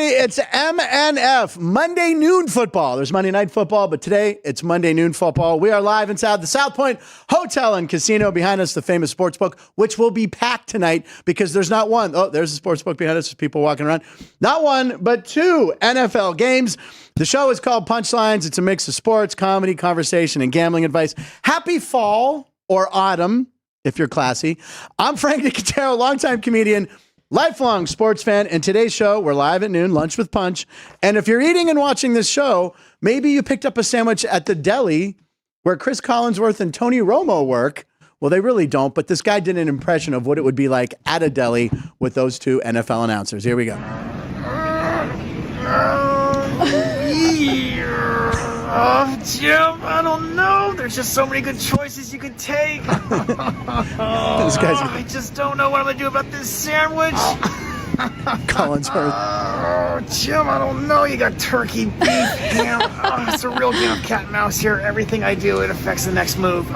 everybody. It's MNF, Monday Noon Football. There's Monday Night Football, but today it's Monday Noon Football. We are live inside the South Point Hotel and Casino. Behind us, the famous sportsbook, which will be packed tonight because there's not one. Oh, there's a sportsbook behind us. There's people walking around. Not one, but two NFL games. The show is called Punchlines. It's a mix of sports, comedy, conversation, and gambling advice. Happy fall or autumn, if you're classy. I'm Frank Nicotero, longtime comedian, lifelong sports fan, and today's show, we're live at noon, lunch with Punch. And if you're eating and watching this show, maybe you picked up a sandwich at the Deli where Chris Collinsworth and Tony Romo work. Well, they really don't, but this guy did an impression of what it would be like at a deli with those two NFL announcers. Here we go. Jim, I don't know. There's just so many good choices you could take. I just don't know what I'm going to do about this sandwich. Collinsworth. Jim, I don't know. You got turkey, beef, ham. It's a real game of cat and mouse here. Everything I do, it affects the next move.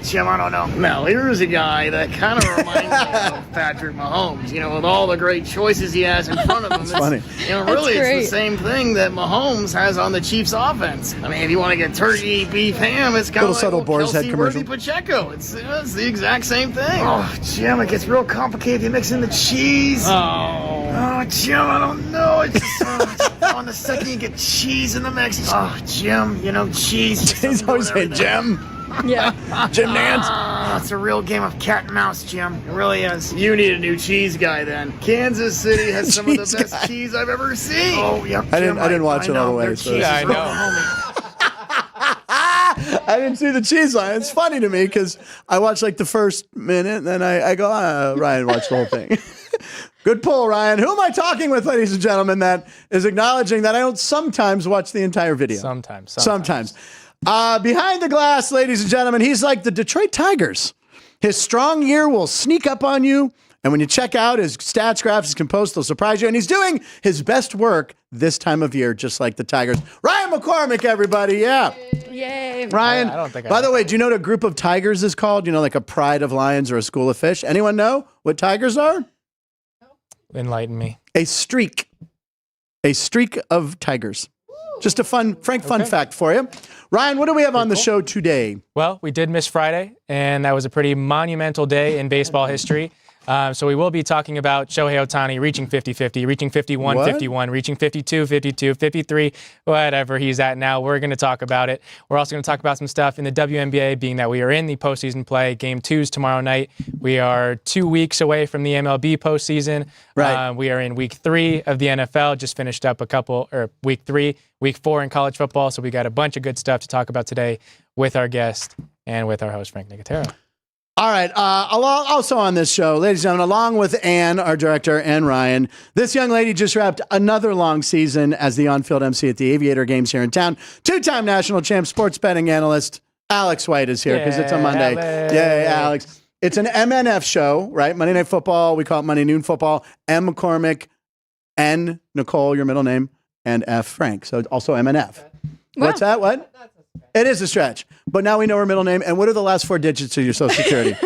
Jim, I don't know. Now, here's a guy that kind of reminds me of Patrick Mahomes, with all the great choices he has in front of him. That's funny. Really, it's the same thing that Mahomes has on the Chiefs offense. I mean, if you want to get turkey, beef, ham, it's kind of like subtle Boar's Head commercial. Pacheco. It's the exact same thing. Jim, it gets real complicated if you mix in the cheese. Jim, I don't know. It's just on the second you get cheese in the mix. Jim, cheese. He's always saying Jim. Yeah. Jim Nance. It's a real game of cat and mouse, Jim. It really is. You need a new cheese guy then. Kansas City has some of the best cheese I've ever seen. Oh, yep. Jim, I didn't watch it all the way. So I know. I didn't see the cheese line. It's funny to me because I watched like the first minute and then I go, Ryan watched the whole thing. Good pull, Ryan. Who am I talking with, ladies and gentlemen, that is acknowledging that I don't sometimes watch the entire video? Sometimes. Behind the glass, ladies and gentlemen, he's like the Detroit Tigers. His strong year will sneak up on you. And when you check out his stats graphs, his compost, they'll surprise you. And he's doing his best work this time of year, just like the Tigers. Ryan McCormick, everybody. Yeah. Yay. Ryan, I don't think by the way, do you know what a group of tigers is called? Like a pride of lions or a school of fish? Anyone know what tigers are? Enlighten me. A streak. A streak of tigers. Just a fun fact for you. Ryan, what do we have on the show today? Well, we did miss Friday, and that was a pretty monumental day in baseball history. So we will be talking about Shohei Ohtani reaching 50-50, reaching 51-51, reaching 52-52, 53, whatever he's at now. We're going to talk about it. We're also going to talk about some stuff in the WNBA, being that we are in the postseason play. Game 2's tomorrow night. We are 2 weeks away from the MLB postseason. Right. We are in week 3 of the NFL. Just finished up week 3, week 4 in college football. So we got a bunch of good stuff to talk about today with our guest and with our host, Frank Nicotero. All right. Also on this show, ladies and gentlemen, along with Ann, our director, and Ryan, this young lady just wrapped another long season as the on-field MC at the Aviator Games here in town. 2-time national champ, sports betting analyst, Alex White is here because it's a Monday. Alex. Yay, Alex. It's an MNF show, right? Monday Night Football. We call it Monday Noon Football. M. McCormick, N. Nicole, your middle name, and F. Frank. So also MNF. Wow. What's that? What? It is a stretch, but now we know her middle name. And what are the last 4 digits of your social security?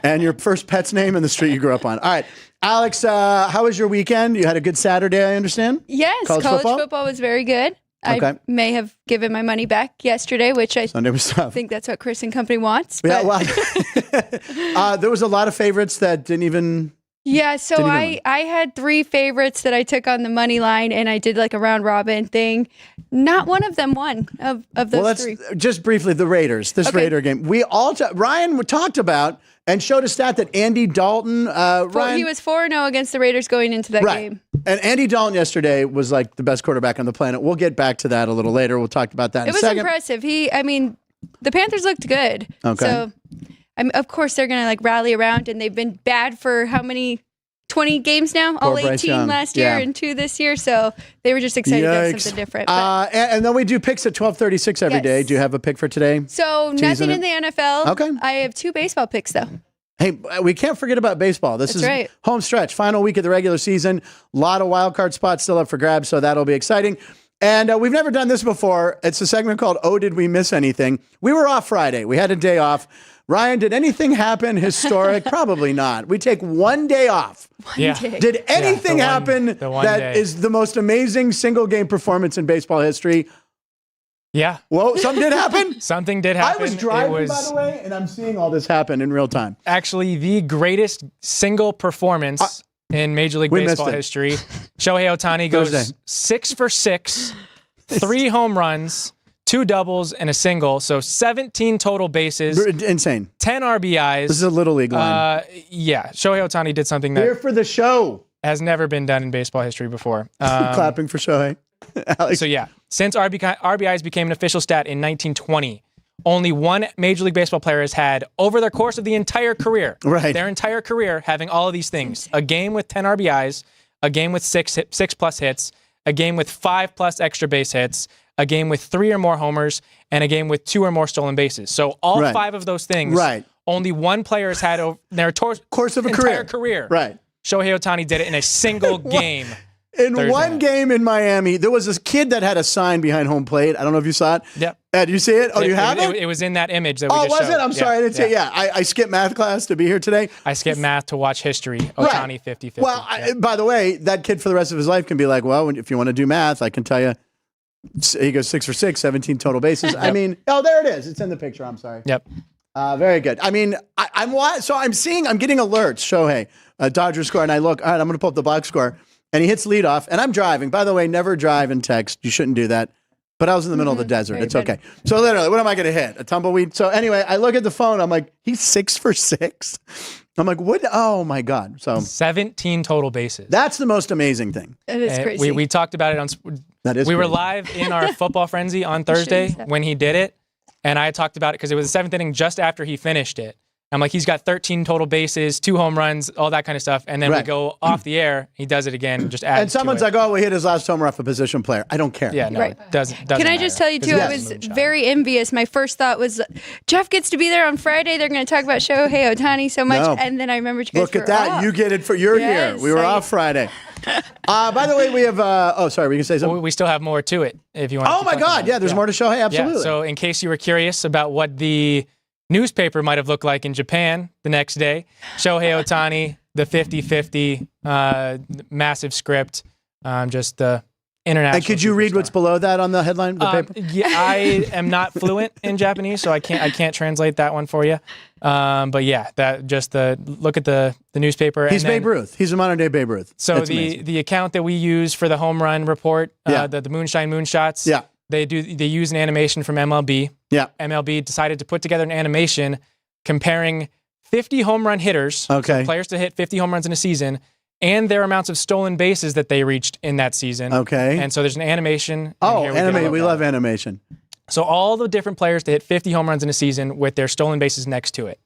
And your first pet's name and the street you grew up on. All right. Alex, how was your weekend? You had a good Saturday, I understand? Yes, college football was very good. Okay. I may have given my money back yesterday, which I think that's what Chris and company wants. Yeah, well, there was a lot of favorites that didn't even... Yeah, so I had 3 favorites that I took on the money line, and I did like a round robin thing. Not one of them won of those 3. Just briefly, the Raiders, Raider game. We all, Ryan talked about and showed a stat that Andy Dalton, Ryan. He was 4-0 against the Raiders going into that game. And Andy Dalton yesterday was like the best quarterback on the planet. We'll get back to that a little later. We'll talk about that in a second. It was impressive. The Panthers looked good. Okay. So, of course, they're going to rally around, and they've been bad for how many? 20 games now, all 18 last year and 2 this year. So they were just excited to have something different. And then we do picks at 12:36 every day. Do you have a pick for today? So nothing in the NFL. Okay. I have 2 baseball picks though. Hey, we can't forget about baseball. This is home stretch, final week of the regular season. A lot of wild card spots still up for grabs, so that'll be exciting. And we've never done this before. It's a segment called Oh, Did We Miss Anything? We were off Friday. We had a day off. Ryan, did anything happen historic? Probably not. We take one day off. Yeah. Did anything happen that is the most amazing single game performance in baseball history? Yeah. Whoa, something did happen? Something did happen. I was driving, by the way, and I'm seeing all this happen in real time. Actually, the greatest single performance in Major League Baseball history. Shohei Ohtani goes 6 for 6, 3 home runs, 2 doubles, and a single. So 17 total bases. Insane. 10 RBIs. This is a Little League line. Yeah. Shohei Ohtani did something that here for the show has never been done in baseball history before. Clapping for Shohei. Alex. So yeah, since RBIs became an official stat in 1920, only one Major League Baseball player has had, over the course of the entire career, their entire career, having all of these things: a game with 10 RBIs, a game with 6 plus hits, a game with 5 plus extra base hits, a game with 3 or more homers, and a game with 2 or more stolen bases. So all 5 of those things, only one player has had over their course of a entire career. Right. Shohei Ohtani did it in a single game. In one game in Miami, there was this kid that had a sign behind home plate. I don't know if you saw it. Yep. Did you see it? Oh, you have it? It was in that image that we just was showed. it? I'm sorry, I didn't see it. Yeah, I skipped math class to be here today. I skipped math to watch history. Ohtani 50-50. Well, by the way, that kid for the rest of his life can be like, well, if you want to do math, I can tell you. He goes 6 for 6, 17 total bases. I mean, there it is. It's in the picture. I'm sorry. Yep. Very good. I mean, I'm getting alerts. Shohei, Dodgers score, and I look. All right, I'm going to pull up the box score. And he hits leadoff, and I'm driving. By the way, never drive and text. You shouldn't do that. But I was in the middle of the desert. It's okay. So literally, what am I going to hit? A tumbleweed? So anyway, I look at the phone. I'm like, he's 6 for 6. I'm like, what? Oh, my God. So 17 total bases. That's the most amazing thing. It is crazy. We talked about it on. We were live in our football frenzy on Thursday when he did it. And I talked about it because it was the 7th inning just after he finished it. I'm like, he's got 13 total bases, 2 home runs, all that kind of stuff. And then we go off the air. He does it again. Just adds. And someone's like, oh, we hit his last homer off a position player. I don't care. Yeah, no, it doesn't Can I just tell you, too, I was very envious. My first thought was, Jeff gets to be there on Friday. They're going to talk about Shohei Ohtani so much. No. And then I remembered you guys Look at that. Off. You get it. You're here. We were off Friday. By the way, we have, sorry, we can say something? We still have more to it if you want. Oh, my God. Yeah, there's more to Shohei. Absolutely. Yeah, so in case you were curious about what the newspaper might have looked like in Japan the next day, Shohei Ohtani, the 50-50, massive script, just the international. And could you read what's below that on the headline of the paper? Yeah, I am not fluent in Japanese, so I can't translate that one for you. But yeah, that just look at the newspaper. He's Babe Ruth. He's a modern day Babe Ruth. So the account that we use for the home run report, the Moonshine moonshots. Yeah. They use an animation from MLB. Yeah. MLB decided to put together an animation comparing 50 home run hitters, so players to hit 50 home runs in a season, and their amounts of stolen bases that they reached in that season. Okay. And so there's an animation. We love animation. So all the different players to hit 50 home runs in a season with their stolen bases next to it.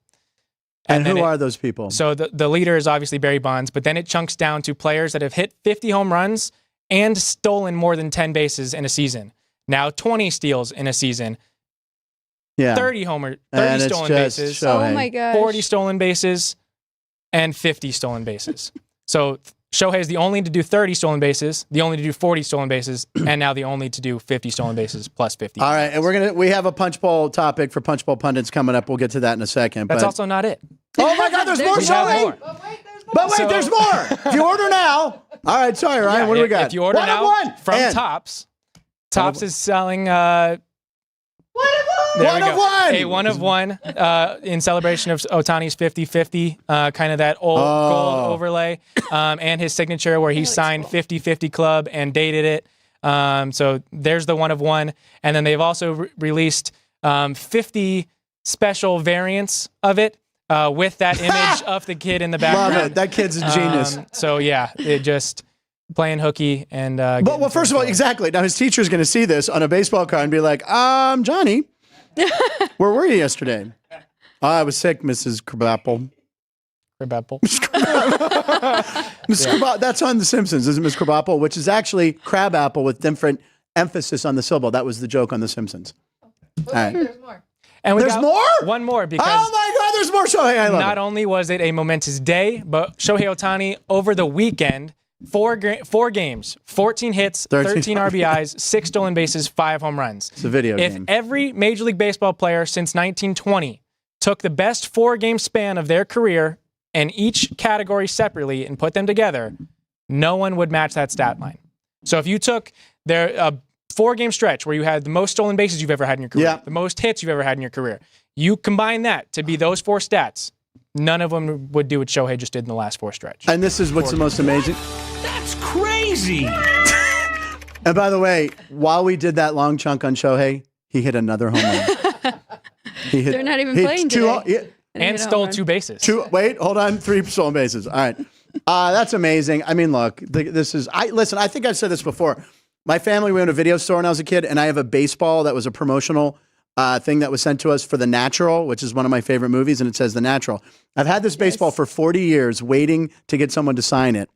And who are those people? So the leader is obviously Barry Bonds, but then it chunks down to players that have hit 50 home runs and stolen more than 10 bases in a season. Now 20 steals in a season. Yeah. 30 stolen bases. Oh my gosh. 40 stolen bases and 50 stolen bases. So Shohei is the only to do 30 stolen bases, the only to do 40 stolen bases, and now the only to do 50 stolen bases plus 50. All right, and we have a punch bowl topic for punch bowl pundits coming up. We'll get to that in a second. That's also not it. Oh my God, there's more Shohei. But wait, there's more. If you order now. All right, sorry, Ryan. What do we got? If you order now from Tops is selling one of one. A one of one in celebration of Ohtani's 50-50, kind of that old gold overlay, and his signature where he signed 50-50 club and dated it. So there's the one of one. And then they've also released 50 special variants of it with that image of the kid in the background. Love it. That kid's a genius. So yeah, it just playing hooky and but first of all, exactly. Now his teacher's going to see this on a baseball card and be like, Johnny, where were you yesterday? I was sick, Mrs. Crabapple. Crabapple. That's on The Simpsons, isn't Miss Crabapple? Which is actually crabapple with different emphasis on the syllable. That was the joke on The Simpsons. All right. There's more. And there's more? One more because oh my God, there's more Shohei. I love not only was it a momentous day, but Shohei Ohtani over the weekend, four games, 14 hits, 13 RBIs, 6 stolen bases, 5 home runs. It's a video game. If every Major League Baseball player since 1920 took the best 4-game span of their career and each category separately and put them together, no one would match that stat line. So if you took their 4-game stretch where you had the most stolen bases you've ever had in your career, the most hits you've ever had in your career, you combine that to be those 4 stats, none of them would do what Shohei just did in the last 4 stretch. And this is what's the most amazing. That's crazy. And by the way, while we did that long chunk on Shohei, he hit another home run. They're not even playing today. And stole 2 bases. 3 stolen bases. All right. That's amazing. I mean, look, listen, I think I've said this before. My family, we owned a video store when I was a kid, and I have a baseball that was a promotional thing that was sent to us for The Natural, which is one of my favorite movies, and it says The Natural. I've had this baseball for 40 years waiting to get someone to sign it.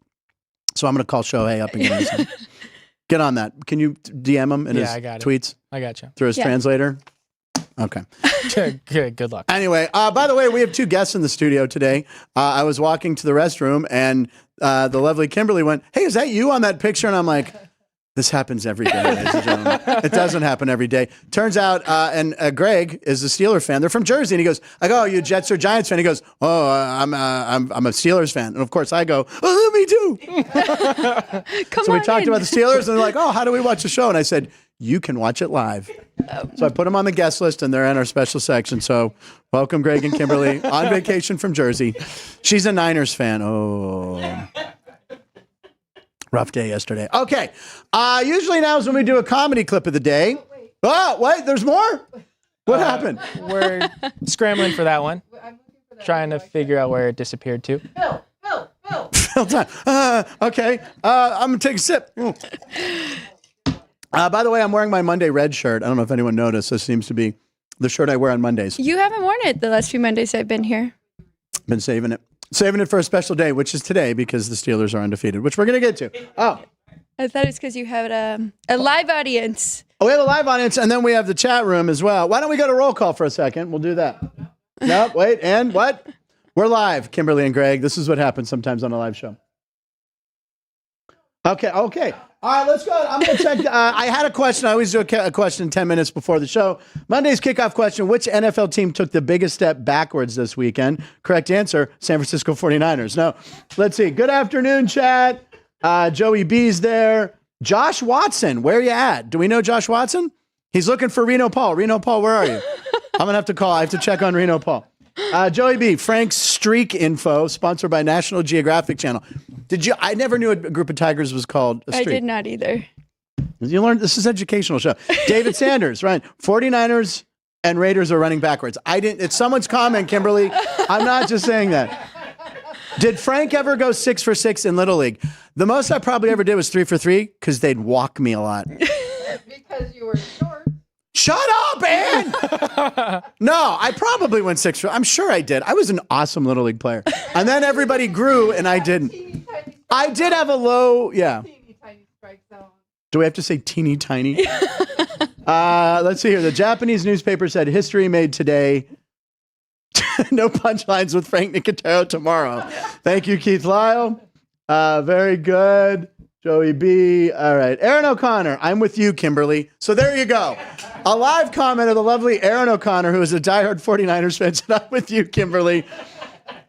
So I'm going to call Shohei up and get him to sign it. Get on that. Can you DM him in his tweets? I got you. Through his translator? Okay. Good luck. Anyway, by the way, we have 2 guests in the studio today. I was walking to the restroom, and the lovely Kimberly went, "Hey, is that you on that picture?" And I'm like, this happens every day, ladies and gentlemen. It doesn't happen every day. Turns out, and Greg is a Steelers fan. They're from Jersey, and he goes, "I go, are you a Jets or Giants fan?" He goes, "Oh, I'm a Steelers fan." And of course, I go, "Oh, me too." So we talked about the Steelers, and they're like, "Oh, how do we watch the show?" And I said, "You can watch it live." So I put them on the guest list, and they're in our special section. So welcome, Greg and Kimberly, on vacation from Jersey. She's a Niners fan. Oh. Rough day yesterday. Okay. Usually now is when we do a comedy clip of the day. Oh, wait, there's more? What happened? We're scrambling for that one. Trying to figure out where it disappeared to. Fill time. Okay. I'm going to take a sip. By the way, I'm wearing my Monday red shirt. I don't know if anyone noticed. This seems to be the shirt I wear on Mondays. You haven't worn it the last few Mondays I've been here. Been saving it. Saving it for a special day, which is today because the Steelers are undefeated, which we're going to get to. Oh. I thought it's because you have a live audience. Oh, we have a live audience, and then we have the chat room as well. Why don't we go to roll call for a second? We'll do that. Nope, wait, and what? We're live, Kimberly and Greg. This is what happens sometimes on a live show. Okay. All right, let's go. I'm going to check. I had a question. I always do a question 10 minutes before the show. Monday's kickoff question, which NFL team took the biggest step backwards this weekend? Correct answer, San Francisco 49ers. No, let's see. Good afternoon, chat. Joey B's there. Josh Watson, where are you at? Do we know Josh Watson? He's looking for Reno Paul. Reno Paul, where are you? I'm going to have to call. I have to check on Reno Paul. Joey B, Frank's Streak Info, sponsored by National Geographic Channel. I never knew a group of tigers was called a streak. I did not either. You learned, this is an educational show. David Sanders, right? 49ers and Raiders are running backwards. It's someone's comment, Kimberly. I'm not just saying that. Did Frank ever go 6 for 6 in Little League? The most I probably ever did was 3 for 3 because they'd walk me a lot. Because you were short. Shut up, Ann! No, I probably went 6 for. I'm sure I did. I was an awesome Little League player. And then everybody grew and I didn't. I did have a low, Teeny tiny strike zone. Do we have to say teeny tiny? Let's see here. The Japanese newspaper said history made today. No punchlines with Frank Nicotero tomorrow. Thank you, Keith Lyle. Very good. Joey B. All right. Aaron O'Connor. I'm with you, Kimberly. So there you go. A live comment of the lovely Aaron O'Connor, who is a diehard 49ers fan, said, I'm with you, Kimberly.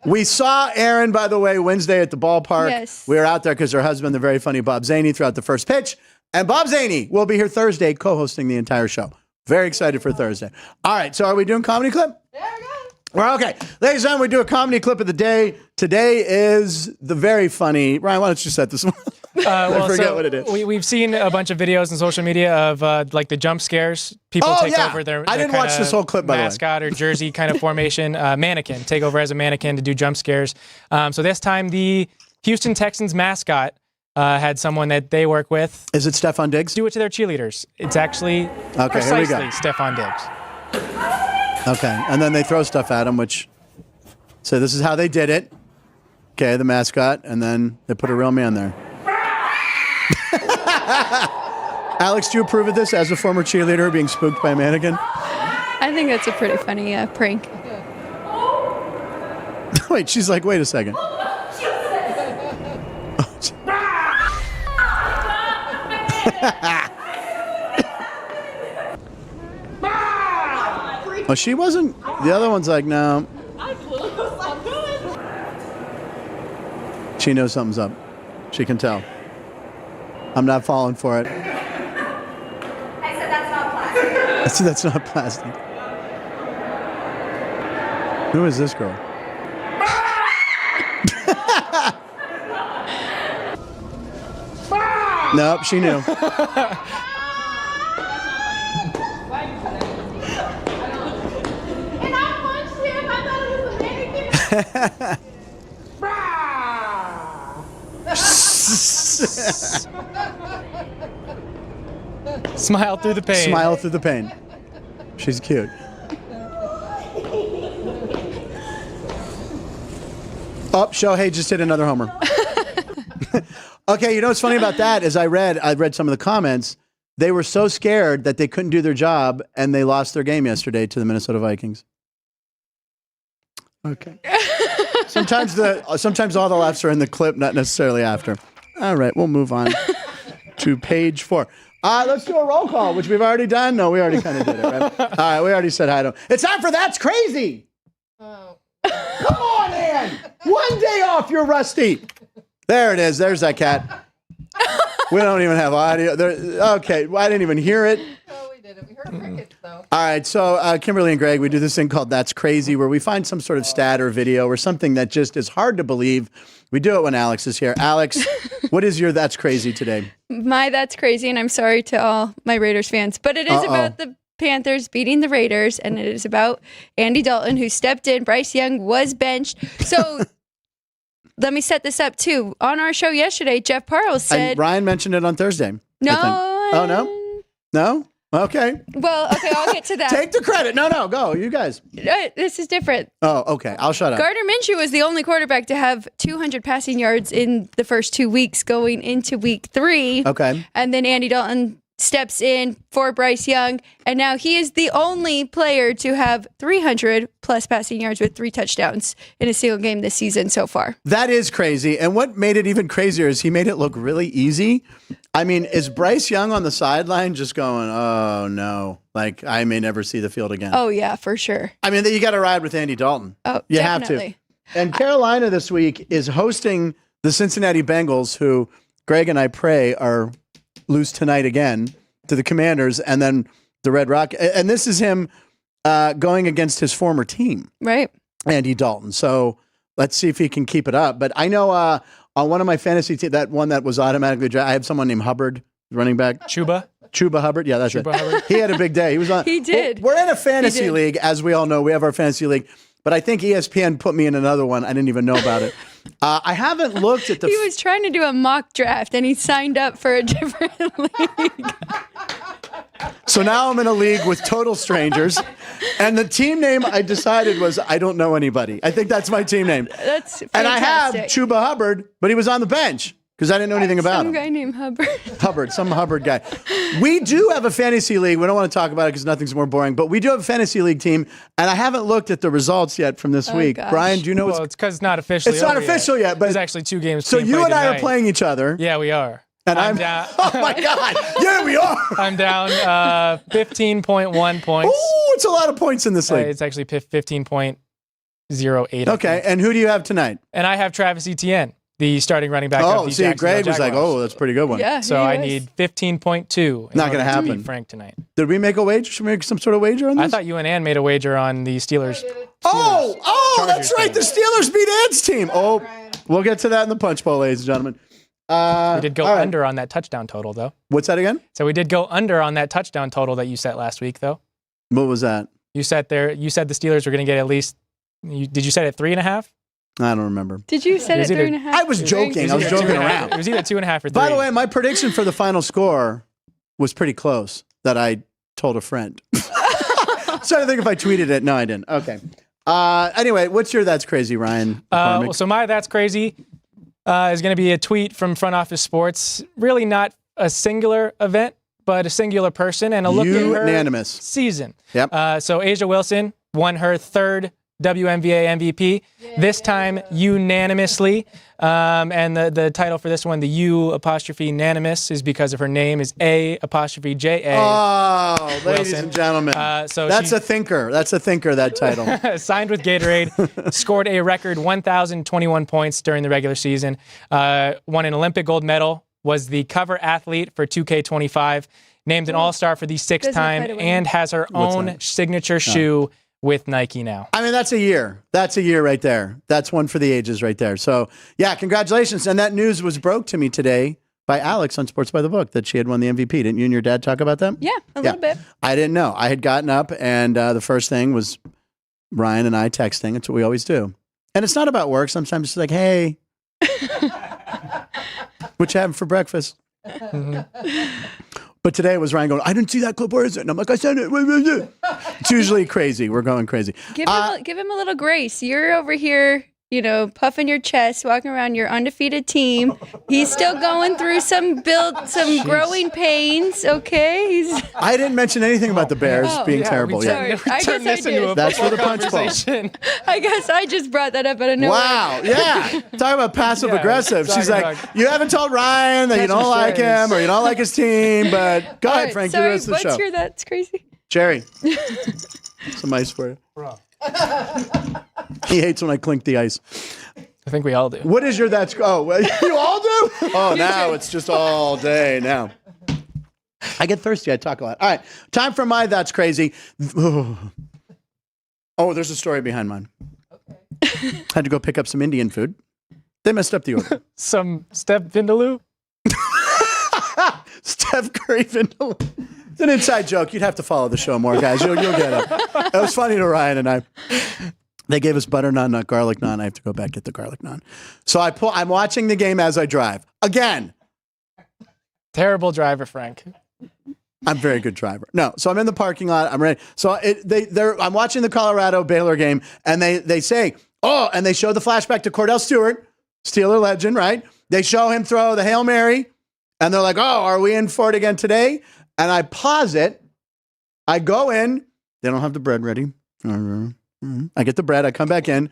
We saw Aaron, by the way, Wednesday at the ballpark. Yes. We were out there because her husband, the very funny Bob Zaney, threw out the first pitch. And Bob Zaney will be here Thursday co-hosting the entire show. Very excited for Thursday. All right. So are we doing comedy clip? There we go. Well, okay. Ladies and gentlemen, we do a comedy clip of the day. Today is the very funny... Ryan, why don't you set this one? I forget what it is. We've seen a bunch of videos on social media of like the jump scares. People take over their I didn't watch this whole clip, by the way. Mascot or jersey kind of formation. Mannequin. Take over as a mannequin to do jump scares. So this time the Houston Texans mascot had someone that they work with. Is it Stephon Diggs? Do it to their cheerleaders. It's actually precisely Stephon Diggs. Okay, and then they throw stuff at him, so this is how they did it. Okay, the mascot, and then they put a real man there. Alex, do you approve of this as a former cheerleader being spooked by a mannequin? I think that's a pretty funny prank. Wait, she's like, wait a second. Oh, she wasn't. The other one's like, no. She knows something's up. She can tell. I'm not falling for it. I said that's not plastic. I said that's not plastic. Who is this girl? Nope, she knew. And I punched him. I thought it was a mannequin. Smile through the pain. Smile through the pain. She's cute. Oh, Shohei just hit another homer. Okay, you know what's funny about that is I read some of the comments. They were so scared that they couldn't do their job, and they lost their game yesterday to the Minnesota Vikings. Okay. Sometimes all the laughs are in the clip, not necessarily after. All right, we'll move on to page 4. Let's do a roll call, which we've already done. No, we already kind of did it, right? All right, we already said hi to him. It's time for That's Crazy. Oh. Come on, Ann. One day off, you're rusty. There it is. There's that cat. We don't even have audio. Okay, well, I didn't even hear it. Oh, we did it. We heard crickets, though. All right, so Kimberly and Greg, we do this thing called That's Crazy, where we find some sort of stat or video or something that just is hard to believe. We do it when Alex is here. Alex, what is your That's Crazy today? My That's Crazy, and I'm sorry to all my Raiders fans, but it is about the Panthers beating the Raiders, and it is about Andy Dalton, who stepped in. Bryce Young was benched. So let me set this up, too. On our show yesterday, Jeff Parles said... And Ryan mentioned it on Thursday. No. Oh, no? No? Okay. Well, okay, I'll get to that. Take the credit. No, go. You guys. This is different. Oh, okay. I'll shut up. Gardner Minshew was the only quarterback to have 200 passing yards in the first 2 weeks going into week 3. Okay. And then Andy Dalton steps in for Bryce Young, and now he is the only player to have 300 plus passing yards with 3 touchdowns in a single game this season so far. That is crazy. And what made it even crazier is he made it look really easy. I mean, is Bryce Young on the sideline just going, oh, no, like I may never see the field again? Oh, yeah, for sure. I mean, you got to ride with Andy Dalton. Oh, you definitely. have to. And Carolina this week is hosting the Cincinnati Bengals, who Greg and I pray are lose tonight again to the Commanders, and then the Red Rock. And this is him going against his former team, right? Andy Dalton. So let's see if he can keep it up. But I know on one of my fantasy teams, that one that was automatically drafted, I have someone named Hubbard, running back. Chuba Hubbard. Yeah, that's Chuba it. Hubbard. He had a big day. He was on. He did. We're in a fantasy league, as we all know. We have our fantasy league. But I think ESPN put me in another one. I didn't even know about it. I haven't looked at the... He was trying to do a mock draft, and he signed up for a different league. So now I'm in a league with total strangers. And the team name I decided was I don't know anybody. I think that's my team name. That's fantastic. And I have Chuba Hubbard, but he was on the bench because I didn't know anything about him. Some guy named Hubbard. Some Hubbard guy. We do have a fantasy league. We don't want to talk about it because nothing's more boring, but we do have a fantasy league team, and I haven't looked at the results yet from this week. Gosh. Brian, do you know Well, it's because it's not officially It's not over official yet, but there's actually 2 games. so being you played and I tonight. are playing each other. Yeah, we are. And I'm I'm down. Oh my God. Yeah, we are. I'm down 15.1 points. Oh, it's a lot of points in this league. It's actually 15.08. Okay, and who do you have tonight? And I have Travis Etienne, the starting running back of Oh, the see, Jacksonville Greg was like, Jaguars. "Oh, that's a pretty good one." Yeah. So he I was. need 15.2. Not gonna happen. Beat Frank tonight. Did we make a wager? Should we make some sort of wager on this? I thought you and Ann made a wager on the Steelers. Oh, Chargers that's right. team. The Steelers beat Ed's team. Oh, we'll get to that in the punch bowl, ladies and gentlemen. We did go all right. under on that touchdown total, though. What's that again? So we did go under on that touchdown total that you set last week, though. What was that? You said the Steelers were going to get at least. Did you set it 3.5? I don't remember. Did you set It was it either- 3.5? I was joking. I was joking around. It was either 2.5 or 3. By the way, my prediction for the final score was pretty close that I told a friend. Trying to think if I tweeted it. No, I didn't. Okay. Anyway, what's your That's Crazy, Ryan? McCormick? So my That's Crazy is going to be a tweet from Front Office Sports. Really not a singular event, but a singular person and a look at her Unanimous. season. Yep. So Asia Wilson won her 3rd WNBA MVP, this time unanimously. And the title for this one, the U''unanimous, is because of her name is A''J''A. Oh, ladies Wilson. and gentlemen. So That's a thinker. That's a thinker, that title. signed with Gatorade, scored a record 1,021 points during the regular season, won an Olympic gold medal, was the cover athlete for 2K25, named an All-Star for the sixth time, and has her own signature shoe with Nike now. I mean, that's a year. That's a year right there. That's one for the ages right there. So, yeah, congratulations. And that news was broke to me today by Alex on Sports by the Book that she had won the MVP. Didn't you and your dad talk about that? Yeah, a little bit. I didn't know. I had gotten up, and the first thing was Ryan and I texting. It's what we always do. And it's not about work. Sometimes it's like, hey, what you having for breakfast? But today it was Ryan going, I didn't see that clip. Where is it? And I'm like, I sent it. It's usually crazy. We're going crazy. Give him a little grace. You're over here, puffing your chest, walking around your undefeated team. He's still going through some growing pains. Okay, I didn't mention anything about the Bears being terrible sorry. yet. I guess I did. That's for the punch bowl. I guess I just brought that up out of nowhere. Wow, yeah. Talk about passive aggressive. She's like, talk. you haven't told Ryan that you don't like him or you don't like his team, but go ahead, Frank, do the rest of the show. What's your that's crazy? Jerry, some ice for you. He hates when I clink the ice. I think we all do. What is your that's? Oh, well, you all do? Oh, now it's just all day now. I get thirsty. I talk a lot. All right, time for my that's crazy. Oh, there's a story behind mine. Okay. Had to go pick up some Indian food. They messed up the order. Some Steph Vindaloo? Steph Curry Vindaloo. It's an inside joke. You'd have to follow the show more, guys. You'll get it. It was funny to Ryan and I. They gave us butter naan, not garlic naan. I have to go back get the garlic naan. So I'm watching the game as I drive. Again. Terrible driver, Frank. I'm a very good driver. No, so I'm in the parking lot. I'm ready. So I'm watching the Colorado Baylor game, and they say, and they show the flashback to Cordell Stewart, Steeler legend, right? They show him throw the Hail Mary, and they're like, are we in for it again today? And I pause it. I go in. They don't have the bread ready. I get the bread. I come back in.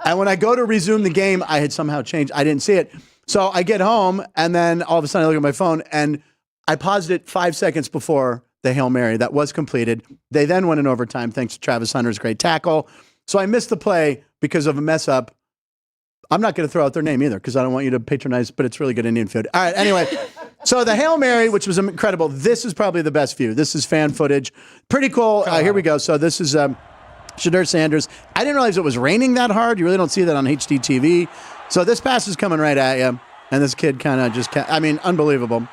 And when I go to resume the game, I had somehow changed. I didn't see it. So I get home, and then all of a sudden I look at my phone, and I paused it 5 seconds before the Hail Mary that was completed. They then went in overtime thanks to Travis Hunter's great tackle. So I missed the play because of a mess up. I'm not going to throw out their name either because I don't want you to patronize, but it's really good Indian food. All right, anyway. So the Hail Mary, which was incredible. This is probably the best view. This is fan footage. Pretty cool. Here we go. So this is Shedeur Sanders. I didn't realize it was raining that hard. You really don't see that on HD TV. So this pass is coming right at you. And this kid kind of just, unbelievable.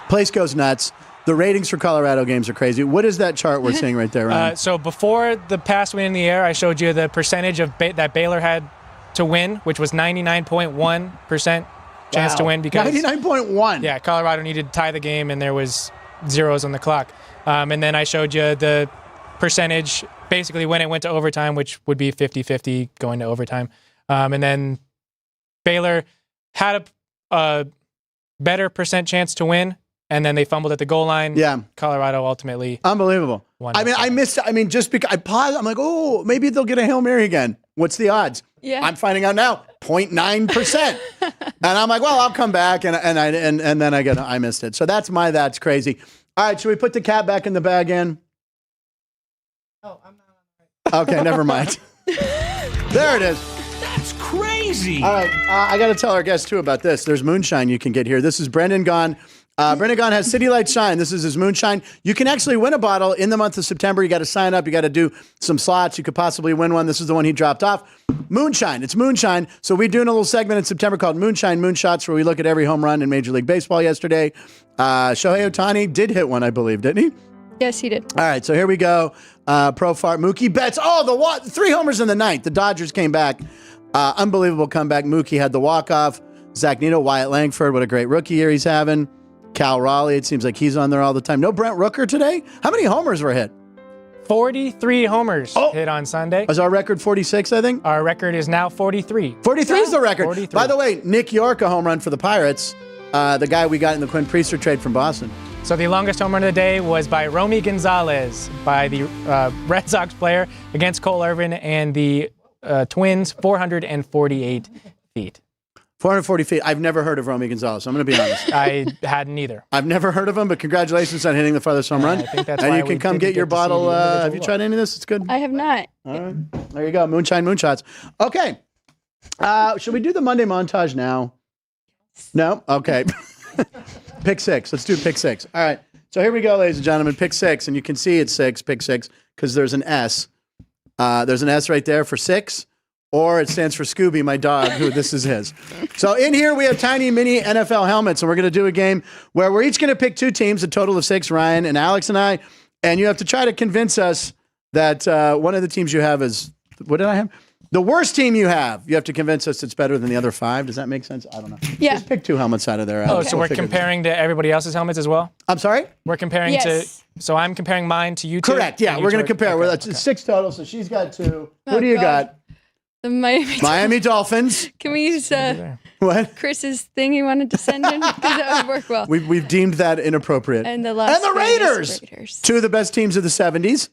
Place goes nuts. The ratings for Colorado games are crazy. What is that chart we're seeing right there, Ryan? So before the pass went in the air, I showed you the percentage of that Baylor had to win, which was 99.1% chance to win. Because 99.1. Yeah, Colorado needed to tie the game, and there was zeros on the clock. And then I showed you the percentage basically when it went to overtime, which would be 50-50 going to overtime. And then Baylor had a better percent chance to win, and then they fumbled at the goal line. Yeah. Colorado ultimately. Unbelievable. Won. I missed, just because I paused, I'm like, maybe they'll get a Hail Mary again. What's the odds? Yeah. I'm finding out now, 0.9%. And I'm like, well, I'll come back. And then I missed it. So that's crazy. All right. Should we put the cat back in the bag in? Oh, I'm not. Okay. Never mind. There it is. That's crazy. All right. I got to tell our guests too about this. There's Moonshine you can get here. This is Brendan Gaughan. Brendan Gaughan has City Lights Shine. This is his Moonshine. You can actually win a bottle in the month of September. You got to sign up. You got to do some slots. You could possibly win one. This is the one he dropped off. Moonshine. It's Moonshine. So we're doing a little segment in September called Moonshine Moonshots, where we look at every home run in Major League Baseball yesterday. Shohei Ohtani did hit one, I believe, didn't he? Yes, he did. All right, so here we go. Mookie Betts. Oh, 3 homers in the ninth. The Dodgers came back. Unbelievable comeback. Mookie had the walk-off. Zach Neto, Wyatt Langford. What a great rookie year he's having. Cal Raleigh, it seems like he's on there all the time. No Brent Rooker today? How many homers were hit? 43 homers hit on Sunday. Was our record 46, I think? Our record is now 43. 43 is the record. 43. By the way, Nick York, a home run for the Pirates. The guy we got in the Quinn Priester trade from Boston. So the longest home run of the day was by Romy Gonzalez, by the Red Sox player against Cole Irvin and the Twins, 448 feet. 440 feet. I've never heard of Romy Gonzalez. I'm going to be honest. I hadn't either. I've never heard of him, but congratulations on hitting the farthest home run. I think that's and why you we can come didn't get your get to see bottle. the individual Have you tried any of this? It's good. I have not. All right. There you go. Moonshine, moonshots. Okay. Should we do the Monday montage now? No? Okay. Pick six. Let's do pick six. All right. So here we go, ladies and gentlemen. Pick six. And you can see it's six, pick six, because there's an S. There's an S right there for six. Or it stands for Scooby, my dog, who this is his. So in here, we have tiny mini NFL helmets, and we're going to do a game where we're each going to pick two teams, a total of six, Ryan and Alex and I, and you have to try to convince us that one of the teams you have is, what did I have? The worst team you have to convince us it's better than the other five. Does that make sense? I don't know. Yeah. Just pick two helmets out of there. Oh, so we're comparing to everybody else's helmets as well? I'm sorry? We're comparing Yes. so I'm comparing mine to you two? Correct, yeah. and you We're two going to are- compare. okay, It's six total, so she's got two. Who Oh, do you God. got? The Miami Dolphins. Can we use What? Chris's thing he wanted to send in? Because that would work well. We've deemed that inappropriate. And the Las Vegas Raiders. Raiders. Two of the best teams of the 70s.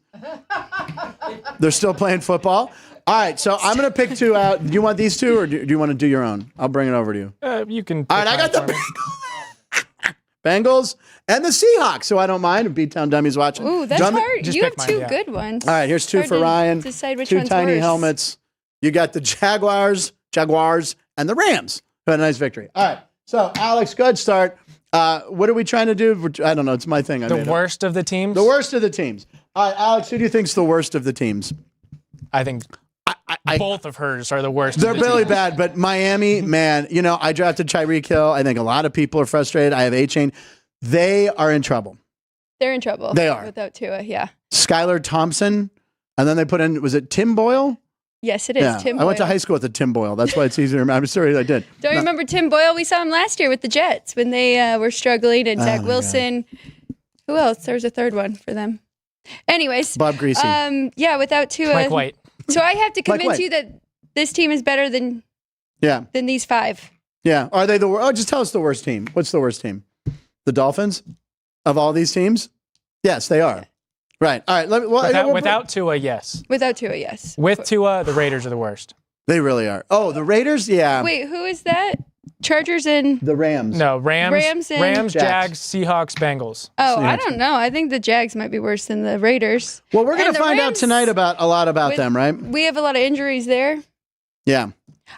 They're still playing football. All right, so I'm going to pick two out. Do you want these two, or do you want to do your own? I'll bring it over to you. You can. All right, I got the Bengals and the Seahawks, so I don't mind. B-Town Dummies watching. Ooh, that's Dummy- hard. just You have pick mine, two yeah. good ones. All right, here's two Hard for to Ryan. decide which two one's tiny worse. helmets. You got the Jaguars, and the Rams. Who had a nice victory. All right, so Alex, good start. What are we trying to do? I don't know. It's my thing. I made The up. worst of the teams? The worst of the teams. All right, Alex, who do you think's the worst of the teams? I think both of hers are the worst. They're of the really teams. bad, but Miami, man, I drafted Tyreek Hill. I think a lot of people are frustrated. I have A-Chain. They are in trouble. They're in trouble. They are. Without Tua, yeah. Skylar Thompson, and then they put in, was it Tim Boyle? Yes, it is. Yeah, Tim I went to Boyle. high school with the Tim Boyle. That's why it's easier. I'm sorry I did. Don't you remember Tim Boyle? We saw him last year with the Jets when they were struggling, and Zach my Wilson. Who else? There was a third one for them. Anyways, Bob Greasy. yeah, without Tua. Mike White. So I have to Mike convince White. you that this team is better than Yeah. these five. Yeah. Are they the worst? Oh, just tell us the worst team. What's the worst team? The Dolphins? Of all these teams? Yes, they are. Right. All right. Without Tua, yes. Without Tua, yes. With Tua, the Raiders are the worst. They really are. Oh, the Raiders? Yeah. Wait, who is that? Chargers and The Rams. No, Rams, and- Jags, Jags. Seahawks, Bengals. oh, I Seahawks. don't know. I think the Jags might be worse than the Raiders. Well, we're going And to the find out Rams tonight a lot about with- them, right? We have a lot of injuries there. Yeah.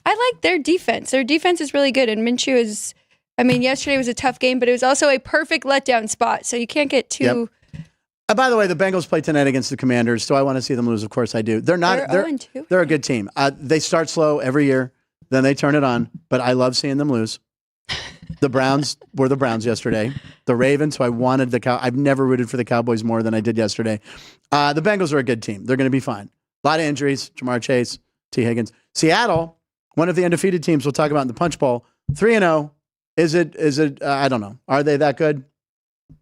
I like their defense. Their defense is really good, and Minshew is. I mean, yesterday was a tough game, but it was also a perfect letdown spot. So you can't get too. By the way, the Bengals play tonight against the Commanders. Do I want to see them lose? Of course I do. They're not. They're 0-2. They're a good team. They start slow every year, then they turn it on. But I love seeing them lose. The Browns were the Browns yesterday. The Ravens, who I wanted I've never rooted for the Cowboys more than I did yesterday. The Bengals are a good team. They're going to be fine. A lot of injuries. Jamar Chase, T. Higgins. Seattle, one of the undefeated teams we'll talk about in the Punch Bowl. 3-0. Is it? I don't know. Are they that good?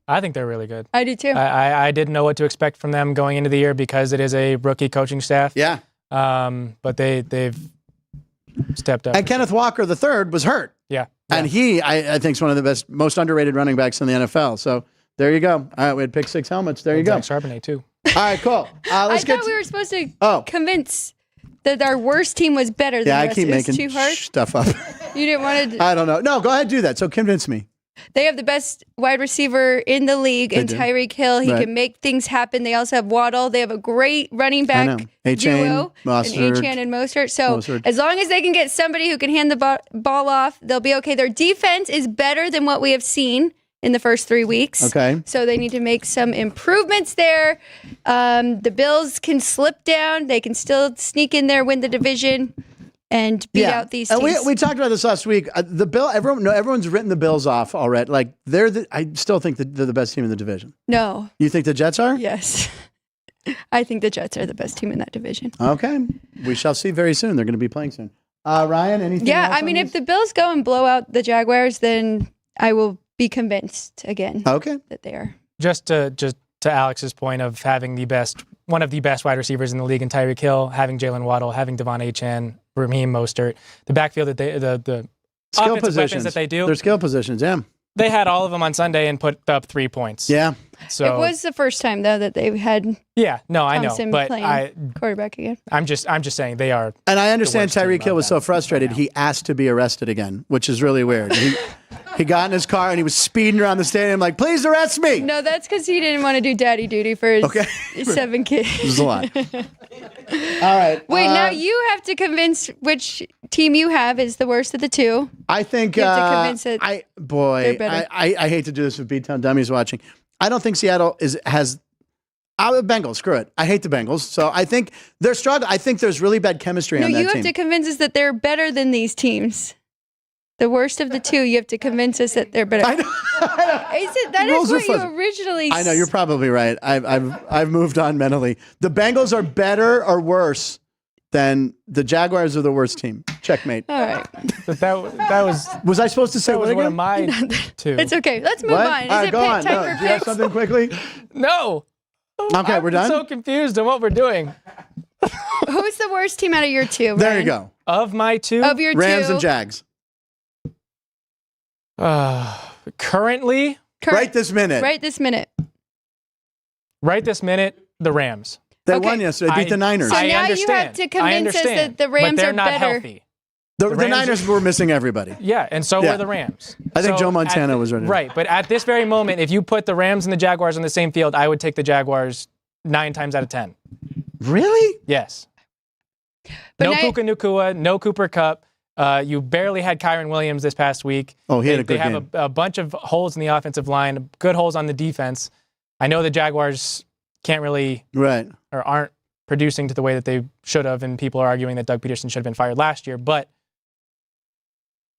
I think they're really good. I do too. I didn't know what to expect from them going into the year because it is a rookie coaching staff. Yeah. But they've stepped up. And Kenneth Walker III was hurt. Yeah. And he, I think, is one of the best, most underrated running backs in the NFL. So there you go. All right, we had pick six helmets. There you go. Zach Charbonnet too. All right, cool. I Let's thought get. we were supposed to Oh. convince that our worst team was better than Yeah, the I rest. keep It was making too hard. stuff up. You didn't want to. I don't know. No, go ahead, do that. So convince me. They have the best wide receiver in the league, and do. Tyreek Hill. He Right. can make things happen. They also have Waddle. They have a great running know. back A-Chain, duo, Mostert. and A-Chan and Mostert. So Mostert. as long as they can get somebody who can hand the ball off, they'll be okay. Their defense is better than what we have seen in the first 3 weeks. Okay. So they need to make some improvements there. The Bills can slip down. They can still sneak in there, win the division, and beat out these And teams. we talked about this last week. Everyone's written the Bills off already. Like I still think that they're the best team in the division. No. You think the Jets are? Yes. I think the Jets are the best team in that division. Okay. We shall see very soon. They're going to be playing soon. Ryan, anything Yeah, else I on mean, if these? the Bills go and blow out the Jaguars, then I will be convinced again Okay. that they are. Just to Alex's point of having one of the best wide receivers in the league in Tyreek Hill, having Jalen Waddle, having Devon A-Chan, Raheem Mostert, the backfield that the Skill offensive positions weapons that they do. They're skill positions, yeah. They had all of them on Sunday and put up 3 points. Yeah. So It was the first time though that they had yeah, no, I know, Thompson but playing quarterback again. I'm just saying they are. And I understand the worst team Tyreek Hill was out so there. frustrated he asked to be arrested again, which is really weird. He got in his car and he was speeding around the stadium like, please arrest me. No, that's because he didn't want to do daddy duty for his 7 kids. This is a lot. All right. Wait, now you have to convince which team you have is the worst of the two. I think You have to convince it boy, they're better. I hate to do this with B-Town Dummies watching. I don't think Seattle has the Bengals. Screw it. I hate the Bengals. So I think they're struggling. I think there's really bad chemistry No, on that you team. have to convince us that they're better than these teams. The worst of the two, you have to convince us that they're better. I know. That Rules is are what you fuzzy. originally I know you're probably right. I've moved on mentally. The Bengals are better or worse than the Jaguars are the worst team. Checkmate. All right. But that was Was I supposed to say that was what one of again? my two. It's okay. Let's move What? on. Is All right, it go on. time No, for do you have picks? something quickly? No. Okay, we're done. I'm so confused on what we're doing. Who's the worst team out of your two? There Ryan? you go. Of my two, Of your Rams two. and Jags. currently, Right this minute. Right this minute. right this minute, the Rams. They Okay. won yesterday. They beat the Niners. So I now you understand. have to I convince us understand. that the Rams but they're are not better. healthy. the Rams Niners were missing everybody. Yeah, and so Yeah. were the Rams. I think So Joe Montana at- was ready. Right, but at this very moment, if you put the Rams and the Jaguars on the same field, I would take the Jaguars 9 times out of 10. Really? Yes. But No now- Puka Nacua, no Cooper Kupp. You barely had Kyron Williams this past week. Oh, he had a good They have game. a bunch of holes in the offensive line, good holes on the defense. I know the Jaguars can't really Right. or aren't producing to the way that they should have, and people are arguing that Doug Peterson should have been fired last year. But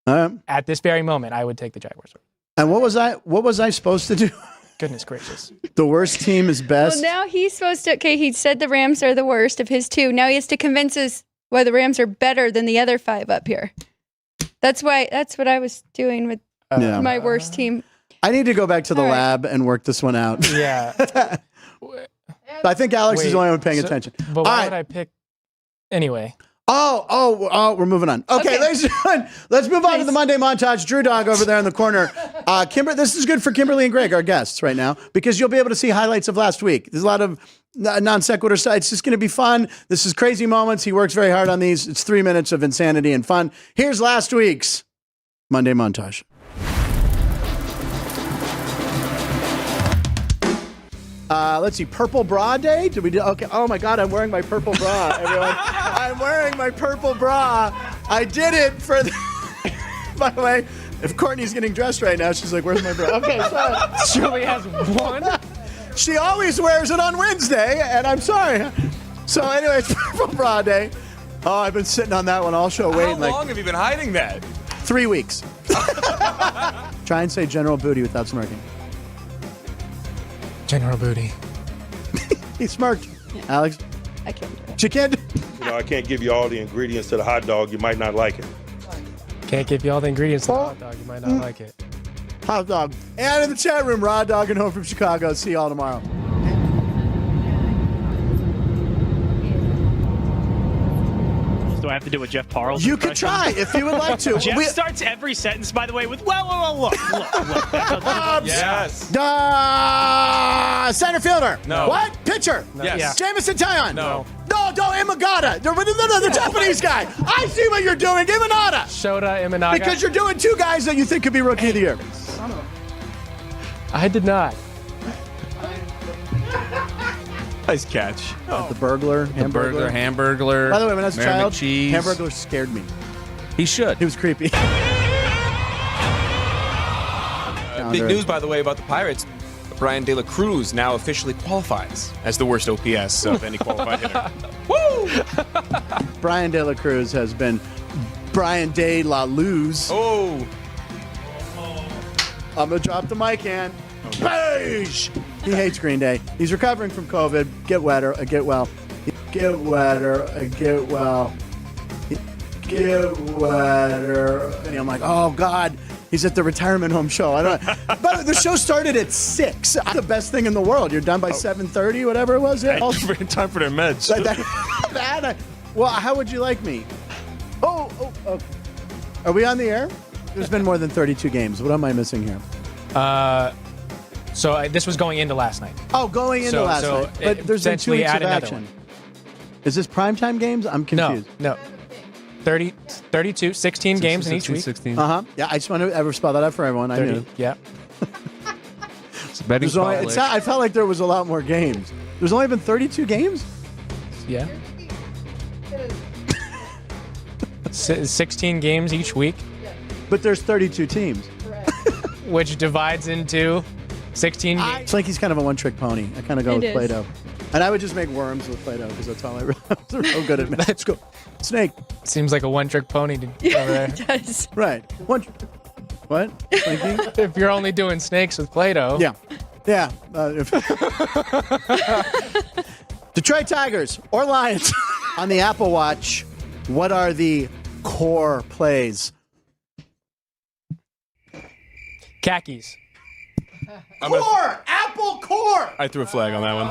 at this very moment, I would take the Jaguars. And what was I supposed to do? Goodness gracious. The worst team is best. Well, now he's supposed to. Okay, he said the Rams are the worst of his two. Now he has to convince us why the Rams are better than the other 5 up here. That's what I was doing with Yeah. my worst team. I need to go back to the All right. lab and work this one out. Yeah. I think Alex is Wait, the only one paying so- attention. But All why right. would I pick anyway? Oh, we're moving on. Okay, Okay. ladies and gentlemen, let's move on to the Monday montage. Drew Dog over there in the corner. This is good for Kimberly and Greg, our guests right now, because you'll be able to see highlights of last week. There's a lot of non sequitur stuff. It's just going to be fun. This is crazy moments. He works very hard on these. It's 3 minutes of insanity and fun. Here's last week's Monday montage. Let's see, Purple Bra Day. Did we do? Okay. Oh my God, I'm wearing my purple bra, everyone. I'm wearing my purple bra. I did it for the. By the way, if Courtney's getting dressed right now, she's like, "Where's my bra?" Okay, sorry. She only has one. She always wears it on Wednesday, and I'm sorry. So anyway, it's Purple Bra Day. Oh, I've been sitting on that one all show How waiting long like have you been hiding that? 3 weeks. Try and say General Booty without smirking. General Booty. He smirked. Alex, I can't do it. she can't. You know, I can't give you all the ingredients to the hot dog. You might not like it. Can't give you all the ingredients to the hot dog. You might not like it. Hot dog. And in the chat room, Raw Dog and Home from Chicago. See you all tomorrow. Do I have to do a Jeff Parles? You could impression? try if you would like to. Jeff starts every sentence, by the way, with well, look. Yes. Center fielder. No. What? Pitcher. Yes. Yeah. Jamison Tayon. No. No, Imagata. The Japanese guy. I see what you're doing. Imanada. Shota Imanaga. Because you're doing 2 guys that you think could be Rookie of the Year. I did not. Nice catch. The burglar. Burglar, Hamburglar. By the way, when I was a Merrimack child, cheese. Hamburglar scared me. He should. He was creepy. Big news, by the way, about the Pirates. Brian De La Cruz now officially qualifies as the worst OPS of any qualified hitter. Brian De La Cruz has been Brian De La Luz. Oh. I'm going to drop the mic hand. Beige! He hates Green Day. He's recovering from COVID. Get wetter, get well. Get wetter, get well. Get wetter. And I'm like, oh God, he's at the retirement home show. I don't. But the show started at 6. The best thing in the world. You're done by 7:30, whatever it was. Yeah. Time for their meds. Well, how would you like me? Oh. Are we on the air? There's been more than 32 games. What am I missing here? This was going into last night. Oh, going into last night. But there's been 2 essentially weeks of add another action. one. Is this primetime games? I'm confused. No. 32, 16 games in each week. 16. Uh-huh. Yeah, I just want to ever spell that out for everyone. I knew. Yeah. It's betting public. I felt like there was a lot more games. There's only been 32 games? Yeah. 16 games each week, But there's 32 teams. which divides into 16 games. Slinky's kind of a one-trick pony. I kind of go It with is. Play-Doh. And I would just make worms with Play-Doh because that's all I realized. I'm real good at. Let's go. Snake. Seems like a one-trick pony over there. It does. Right. What? Slinky? If you're only doing snakes with Play-Doh. Yeah. Yeah. Detroit Tigers or Lions on the Apple Watch. What are the core plays? Khakis. Core! Apple core! I threw a flag on that one.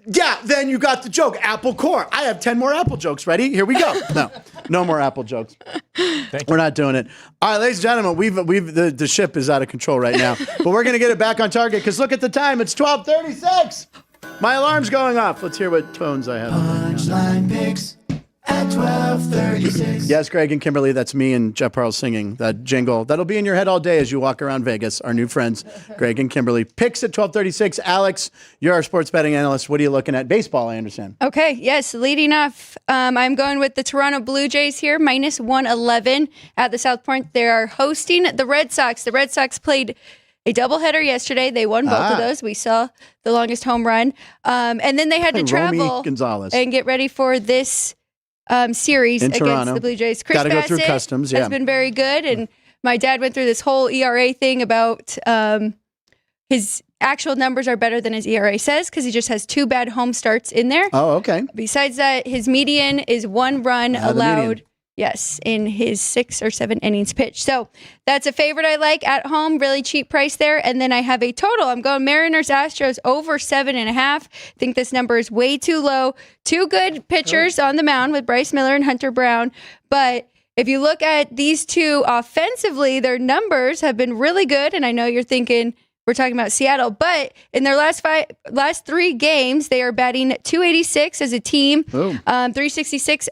Yeah, then you got the joke. Apple core. I have 10 more Apple jokes ready. Here we go. No more Apple jokes. We're not doing it. All right, ladies and gentlemen, the ship is out of control right now. But we're going to get it back on target because look at the time. It's 12:36. My alarm's going off. Let's hear what tones I have. Punchline picks at 12:36. Yes, Greg and Kimberly, that's me and Jeff Parles singing that jingle. That'll be in your head all day as you walk around Vegas. Our new friends, Greg and Kimberly. Picks at 12:36. Alex, you're our sports betting analyst. What are you looking at? Baseball, I understand. Okay, yes, leading off, I'm going with the Toronto Blue Jays here, minus 111 at the South Point. They are hosting the Red Sox. The Red Sox played a doubleheader yesterday. They won both of those. We saw the longest home run. And then they had to travel Gonzalez. and get ready for this series In against Toronto. the Blue Jays. Chris Gotta go through Bassett customs, yeah. has been very good. And my dad went through this whole ERA thing about his actual numbers are better than his ERA says because he just has 2 bad home starts in there. Oh, okay. Besides that, his median is 1 run The allowed. median. Yes, in his 6 or 7 innings pitched. So that's a favorite I like at home. Really cheap price there. And then I have a total. I'm going Mariners Astros over 7.5. I think this number is way too low. 2 good pitchers on the mound with Bryce Miller and Hunter Brown. But if you look at these two offensively, their numbers have been really good. And I know you're thinking we're talking about Seattle, but in their last 3 games, they are batting .286 as a team, 366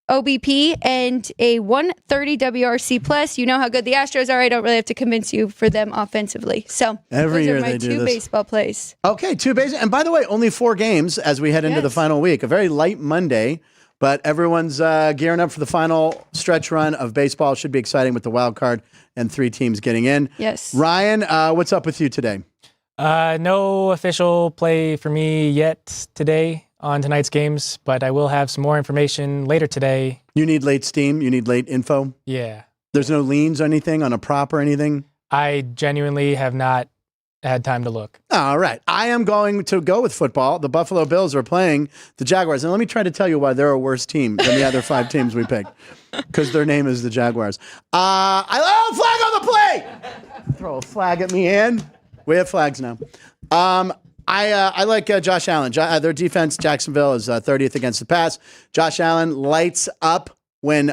OBP, and a 130 WRC plus. You know how good the Astros are. I don't really have to convince you for them offensively. So Every those year are my they do 2 this. baseball plays. Okay, 2 base. And by the way, only 4 games as we head into the final week. A very light Monday, but everyone's gearing up for the final stretch run of baseball. Should be exciting with the wild card and 3 teams getting in. Yes. Ryan, what's up with you today? No official play for me yet today on tonight's games, but I will have some more information later today. You need late steam? You need late info? Yeah. There's no leans or anything on a prop or anything? I genuinely have not had time to look. All right. I am going to go with football. The Buffalo Bills are playing the Jaguars. And let me try to tell you why they're a worse team than the other 5 teams we picked. Because their name is the Jaguars. Flag on the play! Throw a flag at me, Ann. We have flags now. I like Josh Allen. Their defense, Jacksonville, is 30th against the pass. Josh Allen lights up when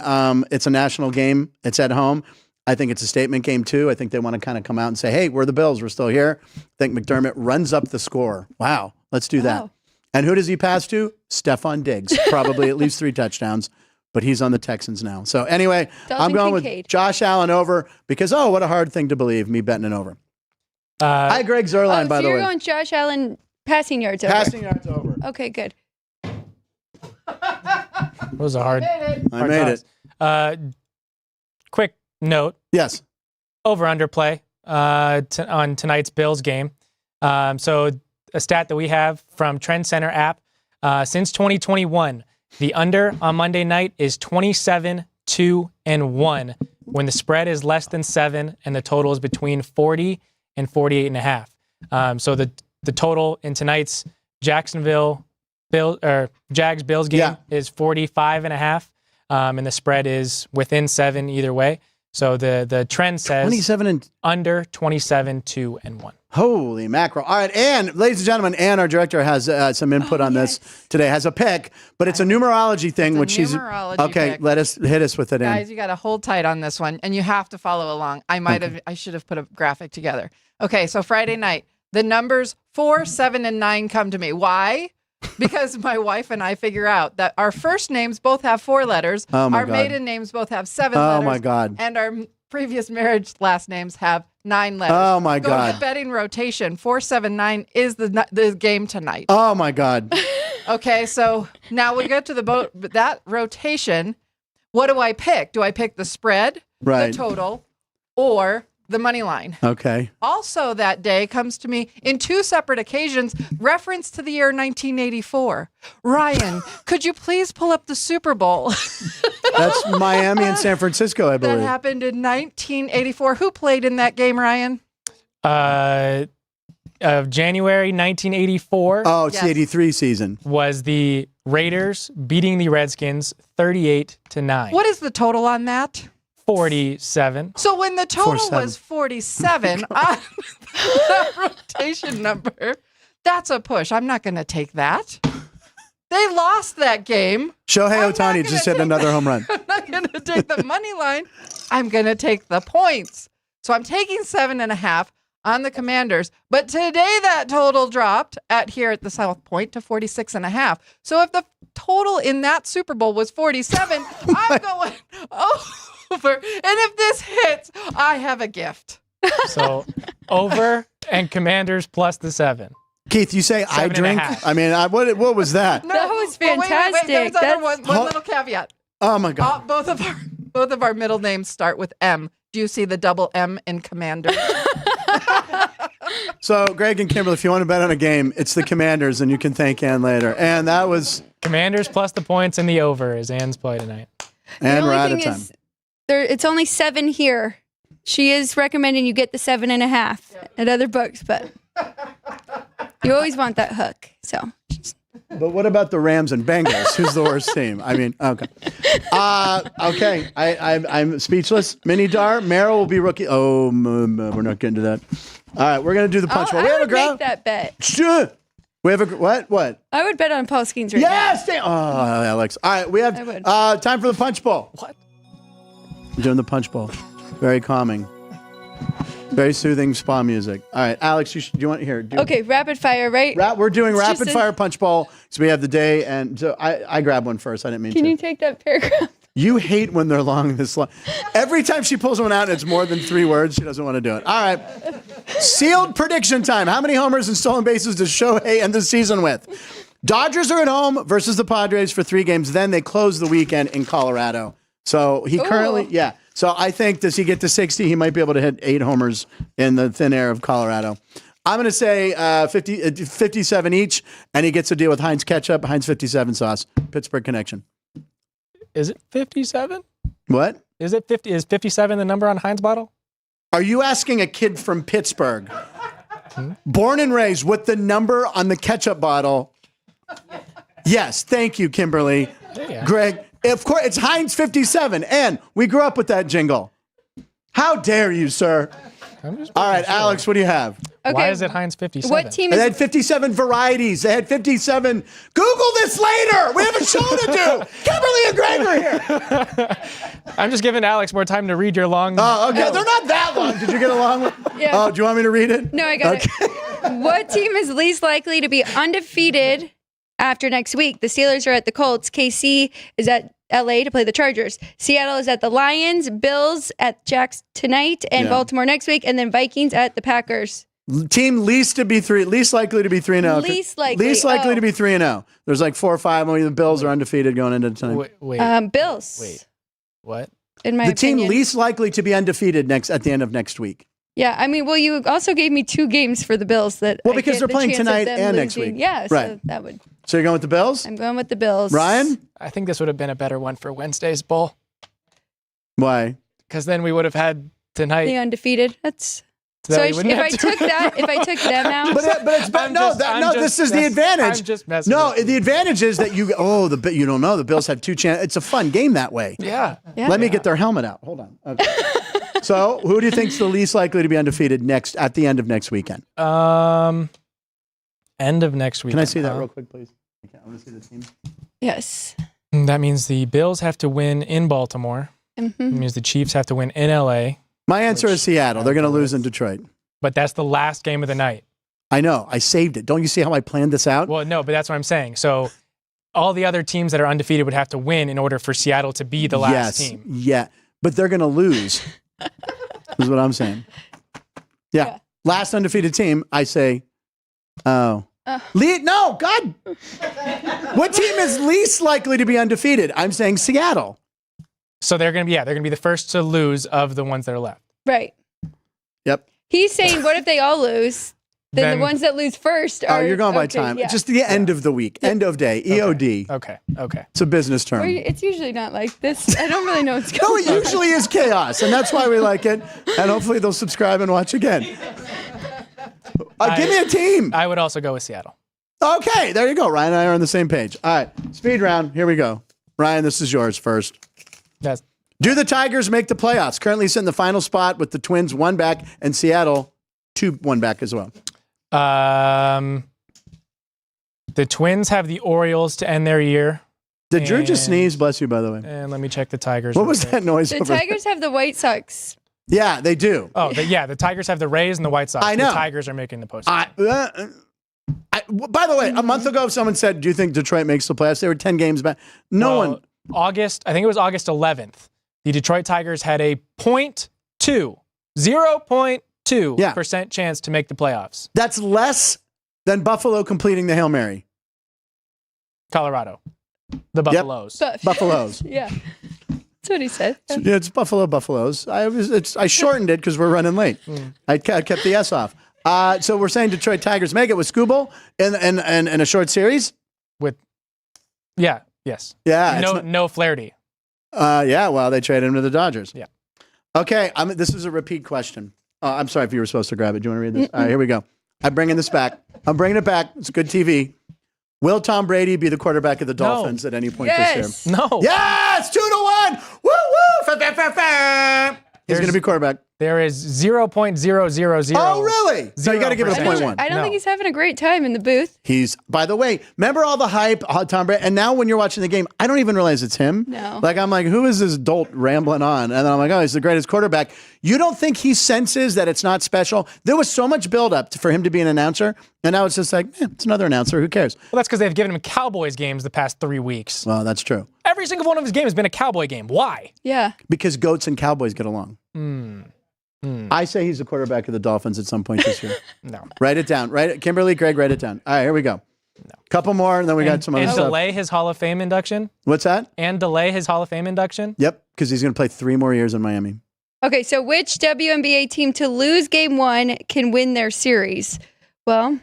it's a national game. It's at home. I think it's a statement game, too. I think they want to kind of come out and say, hey, we're the Bills. We're still here. I think McDermott runs up the score. Wow. Let's do that. And who does he pass to? Stephon Diggs. Probably at least 3 touchdowns. But he's on the Texans now. So anyway, Dalton I'm going Kincaid. with Josh Allen over because, what a hard thing to believe, me betting it over. Hi, Greg Zerline, by the way. You're going Josh Allen passing yards over. Passing yards over. Okay, good. It was a hard. I made it. Quick note. Yes. Over under play on tonight's Bills game. So a stat that we have from Trend Center app since 2021, the under on Monday night is 27-2-1 when the spread is less than 7 and the total is between 40 and 48.5. So the total in tonight's Jags Bills game is 45.5, and the spread is within 7 either way. So the trend says 27 and under 27, 2-1. Holy mackerel. All right, Ann, ladies and gentlemen, Ann, our director, has some input on this today, has a pick, but it's a numerology thing, which she's... Okay, pick. hit us with it, Ann. Guys, you got to hold tight on this one, and you have to follow along. I should have put a graphic together. Okay, so Friday night, the numbers 4, 7, and 9 come to me. Why? Because my wife and I figure out that our first names both have 4 letters. Our maiden names both have 7 letters. Oh, my God. And our previous marriage last names have 9 letters. Oh, my Go God. to the betting rotation. 4, 7, 9 is the game tonight. Oh, my God. Okay, so now we get to that rotation. What do I pick? Do I pick the spread, the total, or the money line? Okay. Also that day comes to me in 2 separate occasions, reference to the year 1984. Ryan, could you please pull up the Super Bowl? That's Miami and San Francisco, I believe. That happened in 1984. Who played in that game, Ryan? Of January 1984. Oh, it's the 83 season. Was the Raiders beating the Redskins 38-9. What is the total on that? 47. So when the total was 47 on that rotation number, that's a push. I'm not going to take that. They lost that game. Shohei Ohtani just hit another home run. I'm not going to take the money line. I'm going to take the points. So I'm taking 7.5 on the Commanders. But today that total dropped here at the South Point to 46.5. So if the total in that Super Bowl was 47, I'm going over. And if this hits, I have a gift. So over and Commanders plus the 7. Keith, you say I drink? I mean, what was that? That was fantastic. Wait, there's one little caveat. Oh my God. Both of our middle names start with M. Do you see the double M in Commander? So, Greg and Kimberly, if you want to bet on a game, it's the Commanders, and you can thank Ann later. And that was Commanders plus the points and the over is Ann's play tonight. And we're out of time. It's only 7 here. She is recommending you get the 7.5 at other books, but you always want that hook. So. But what about the Rams and Bengals? Who's the worst team? I mean, okay. Okay, I'm speechless. Mini Dar, Merrill will be rookie. Oh, we're not getting to that. All right, we're going to do the punch bowl. I would make that bet. Sure. We have a, what? I would bet on Paul Skeens right yes! now. Oh, Alex. All right, we have time for the punch bowl. What? We're doing the punch bowl. Very calming. Very soothing spa music. All right, Alex, do you want here? Okay, rapid fire, right? We're doing rapid fire punch bowl. So we have the day, and so I grabbed one first. I didn't mean to. Can you take that paragraph? You hate when they're long this long. Every time she pulls one out and it's more than 3 words, she doesn't want to do it. All right. Sealed prediction time. How many homers and stolen bases does Shohei end the season with? Dodgers are at home versus the Padres for 3 games. Then they close the weekend in Colorado. So he currently, So I think, does he get to 60? He might be able to hit 8 homers in the thin air of Colorado. I'm going to say 57 each, and he gets a deal with Heinz ketchup, Heinz 57 sauce. Pittsburgh connection. Is it 57? What? Is it 50? Is 57 the number on Heinz bottle? Are you asking a kid from Pittsburgh, born and raised, what the number on the ketchup bottle? Yes, thank you, Kimberly. Greg, of course, it's Heinz 57, and we grew up with that jingle. How dare you, sir? All right, Alex, what do you have? Okay. Why is it Heinz 57? What team They is... had 57 varieties. They had 57. Google this later. We have a show to do. Kimberly and Greg are here. I'm just giving Alex more time to read your long... Oh, okay. They're not that long. Did you get a long one? Yeah. Oh, do you want me to read it? No, I got it. What team is least likely to be undefeated after next week? The Steelers are at the Colts. KC is at LA to play the Chargers. Seattle is at the Lions. Bills at Jacks tonight, and Baltimore next week, and then Vikings at the Packers. Team least likely to be 3-0. Least likely. Least likely to be 3-0. There's like 4 or 5. Only the Bills are undefeated going into tonight. Wait. Bills. Wait. What? In my the opinion. team least likely to be undefeated at the end of next week. Yeah, I mean, well, you also gave me 2 games for the Bills that. Well, because they're playing tonight and next week. Yeah, right. So that would. So you're going with the Bills? I'm going with the Bills. Ryan? I think this would have been a better one for Wednesday's bowl. Why? Because then we would have had tonight. The undefeated. That's. So if I took them out, but it's this is the advantage. I'm just messing. No, the advantage is that you you don't know the Bills have 2 chances. It's a fun game that way. Yeah. Let me get their helmet out. Hold on. Okay. So who do you think's the least likely to be undefeated at the end of next weekend? End of next weekend. Can I see that real quick, please? Okay, I want to see the team. yes. That means the Bills have to win in Baltimore. Mm-hmm. It means the Chiefs have to win in LA. My answer is Seattle. They're going to lose in Detroit. But that's the last game of the night. I know. I saved it. Don't you see how I planned this out? Well, no, but that's what I'm saying. So all the other teams that are undefeated would have to win in order for Seattle to be the last team. Yeah, but they're going to lose. Is what I'm saying. Yeah. Last undefeated team, I say, no, God. What team is least likely to be undefeated? I'm saying Seattle. So they're going to be the first to lose of the ones that are left. Right. Yep. He's saying, what if they all lose? Then the ones that lose first are. Oh, you're going by time. Yeah. Just the end of the week, end of day, EOD. Okay. It's a business term. It's usually not like this. I don't really know what's No, going on. it usually is chaos, and that's why we like it. And hopefully they'll subscribe and watch again. Give me a team. I would also go with Seattle. Okay, there you go. Ryan and I are on the same page. All right, speed round. Here we go. Ryan, this is yours first. Do the Tigers make the playoffs? Currently sitting in the final spot with the Twins 1 back and Seattle 2-1 back as well. The Twins have the Orioles to end their year. Did Drew just sneeze? Bless you, by the way. And let me check the Tigers. What was that noise? The over Tigers have the White Sox. Yeah, they do. Oh, the Tigers have the Rays and the White Sox. I know. The Tigers are making the postseason. By the way, a month ago, someone said, do you think Detroit makes the playoffs? They were 10 games back. No one. I think it was August 11th. The Detroit Tigers had a 0.2% chance to make the playoffs. That's less than Buffalo completing the Hail Mary. Colorado. The Buffaloes. Buffaloes. Yeah. That's what he said. Yeah, it's Buffaloes. I shortened it because we're running late. I kept the S off. So we're saying Detroit Tigers make it with Scooble in a short series? Yes. Yeah. No Flaherty. Well, they traded him to the Dodgers. Yeah. Okay, this is a repeat question. I'm sorry if you were supposed to grab it. Do you want to read this? All right, here we go. I'm bringing this back. I'm bringing it back. It's good TV. Will Tom Brady be the quarterback of the Dolphins at any point this year? No. Yes! 2-1! Woo, woo! He's going to be quarterback. There is 0.000. Oh, really? So you got to give it a 0.1. I don't think he's having a great time in the booth. By the way, remember all the hype, Tom Brady? And now when you're watching the game, I don't even realize it's him. No. Like, I'm like, who is this dolt rambling on? And then I'm like, oh, he's the greatest quarterback. You don't think he senses that it's not special? There was so much buildup for him to be an announcer. And now it's just like, it's another announcer. Who cares? Well, that's because they've given him Cowboys games the past 3 weeks. Well, that's true. Every single one of his games has been a Cowboy game. Why? Yeah. Because goats and cowboys get along. I say he's the quarterback of the Dolphins at some point this year. No. Write it down. Kimberly, Greg, write it down. All right, here we go. No. Couple more, and then we got some other stuff. stuff. And delay his Hall of Fame induction? What's that? And delay his Hall of Fame induction? Yep, because he's going to play 3 more years in Miami. Okay, so which WNBA team to lose game 1 can win their series? Well,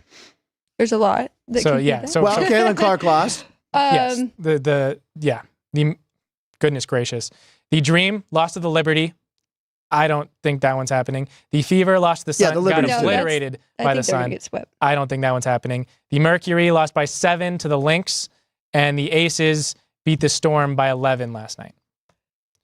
there's a lot. Caitlin Clark lost. Yes. Goodness gracious. The Dream lost to the Liberty. I don't think that one's happening. The Fever lost to the Sun, got obliterated by the Sun. I don't think that one's happening. The Mercury lost by 7 to the Lynx, and the Aces beat the Storm by 11 last night.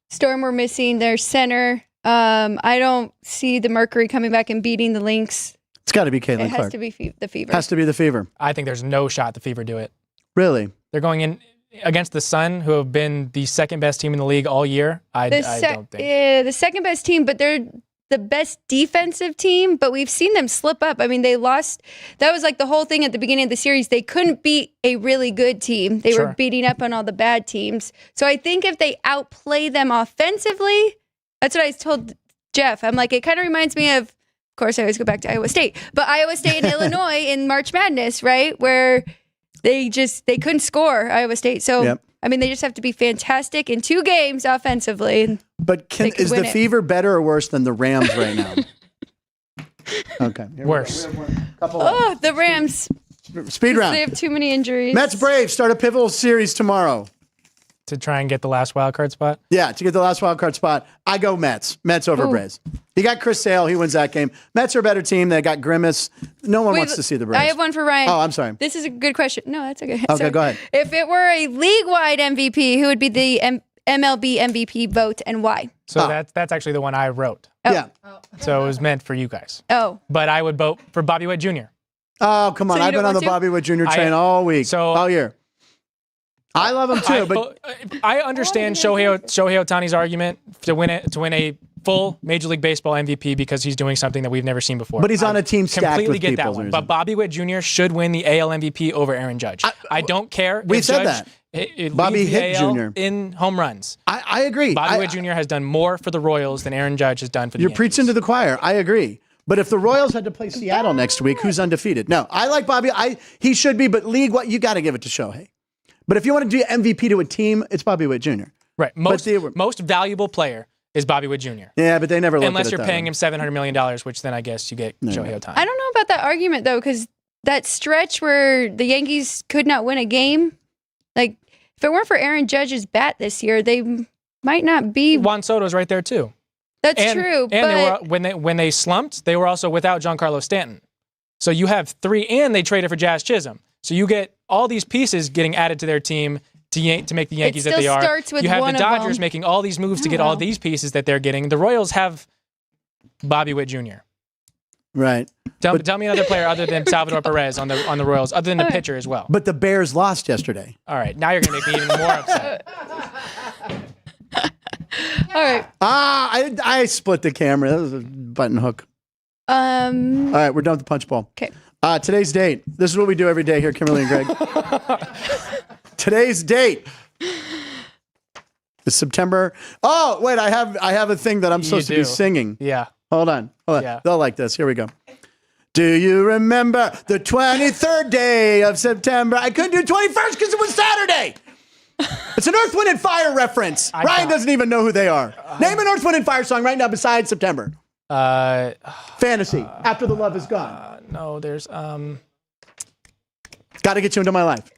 Storm were missing their center. I don't see the Mercury coming back and beating the Lynx. It's got to be Caitlin Clark. It has to be the Fever. Has to be the Fever. I think there's no shot the Fever do it. Really? They're going in against the Sun, who have been the second best team in the league all year. I don't think. The second best team, but they're the best defensive team, but we've seen them slip up. I mean, they lost. That was like the whole thing at the beginning of the series. They couldn't beat a really good team. They were beating up on all the bad teams. So I think if they outplay them offensively, that's what I told Jeff. I'm like, it kind of reminds me of course, I always go back to Iowa State, but Iowa State and Illinois in March Madness, right? Where they couldn't score Iowa State. So, I mean, they just have to be fantastic in 2 games offensively. But is the Fever better or worse than the Rams right now? Okay. Worse. The Rams. Speed round. They have too many injuries. Mets Braves start a pivotal series tomorrow. to try and get the last wild card spot? Yeah, to get the last wild card spot, I go Mets. Mets over Braves. You got Chris Sale. He wins that game. Mets are a better team. They got Grimace. No one wants to see the Braves. I have one for Ryan. Oh, I'm sorry. This is a good question. No, that's okay. Okay, Sorry. go ahead. If it were a league-wide MVP, who would be the MLB MVP vote and why? So that's actually the one I wrote. Oh. Yeah. So it was meant for you guys. Oh. But I would vote for Bobby Witt Jr. Oh, come on. So you I've been don't on the want to? Bobby Witt Jr. train all week, all year. I love him too, but I understand Shohei Ohtani's argument to win a full Major League Baseball MVP because he's doing something that we've never seen before. But he's on a team stacked completely with get people. that one. But Bobby Witt Jr. should win the AL MVP over Aaron Judge. I don't care. We if said Judge, that. Bobby hit Jr. in home runs. I agree. Bobby Witt Jr. has done more for the Royals than Aaron Judge has done for the You're Yankees. preaching to the choir. I agree. But if the Royals had to play Seattle next week, who's undefeated? No, I like Bobby. He should be, but league, what you got to give it to Shohei. But if you want to do MVP to a team, it's Bobby Witt Jr. Right. Most valuable player is Bobby Witt Jr. Yeah, but they never look unless at it you're that paying way. him $700 million, which then I guess you get Shohei Ohtani. I don't know about that argument, though, because that stretch where the Yankees could not win a game, like, if it weren't for Aaron Judge's bat this year, they might not be. Juan Soto's right there, too. That's true. And but when they slumped, they were also without Giancarlo Stanton. So you have three, and they traded for Jazz Chisholm. So you get all these pieces getting added to their team to make the Yankees that they are. Starts with you have one the of Dodgers them. making all these moves to get all these pieces that they're getting. The Royals have Bobby Witt Jr. Right. Tell me another player other than Salvador Perez on the Royals, other than the pitcher as well. But the Bears lost yesterday. All right, now you're going to make me even more upset. all right. I split the camera. That was a button hook. All right, we're done with the punch bowl. Okay. Today's date. This is what we do every day here, Kimberly and Greg. Today's date is September. Oh, wait, I have a thing that I'm supposed to be singing. Yeah. Hold on. Yeah. They'll like this. Here we go. Do you remember the 23rd day of September? I couldn't do 21st because it was Saturday. It's an Earth, Wind, and Fire reference. Ryan doesn't even know who they are. Name an Earth, Wind, and Fire song right now besides September. Fantasy. After the Love Is Gone. No, there's Got to Get You Into My Life.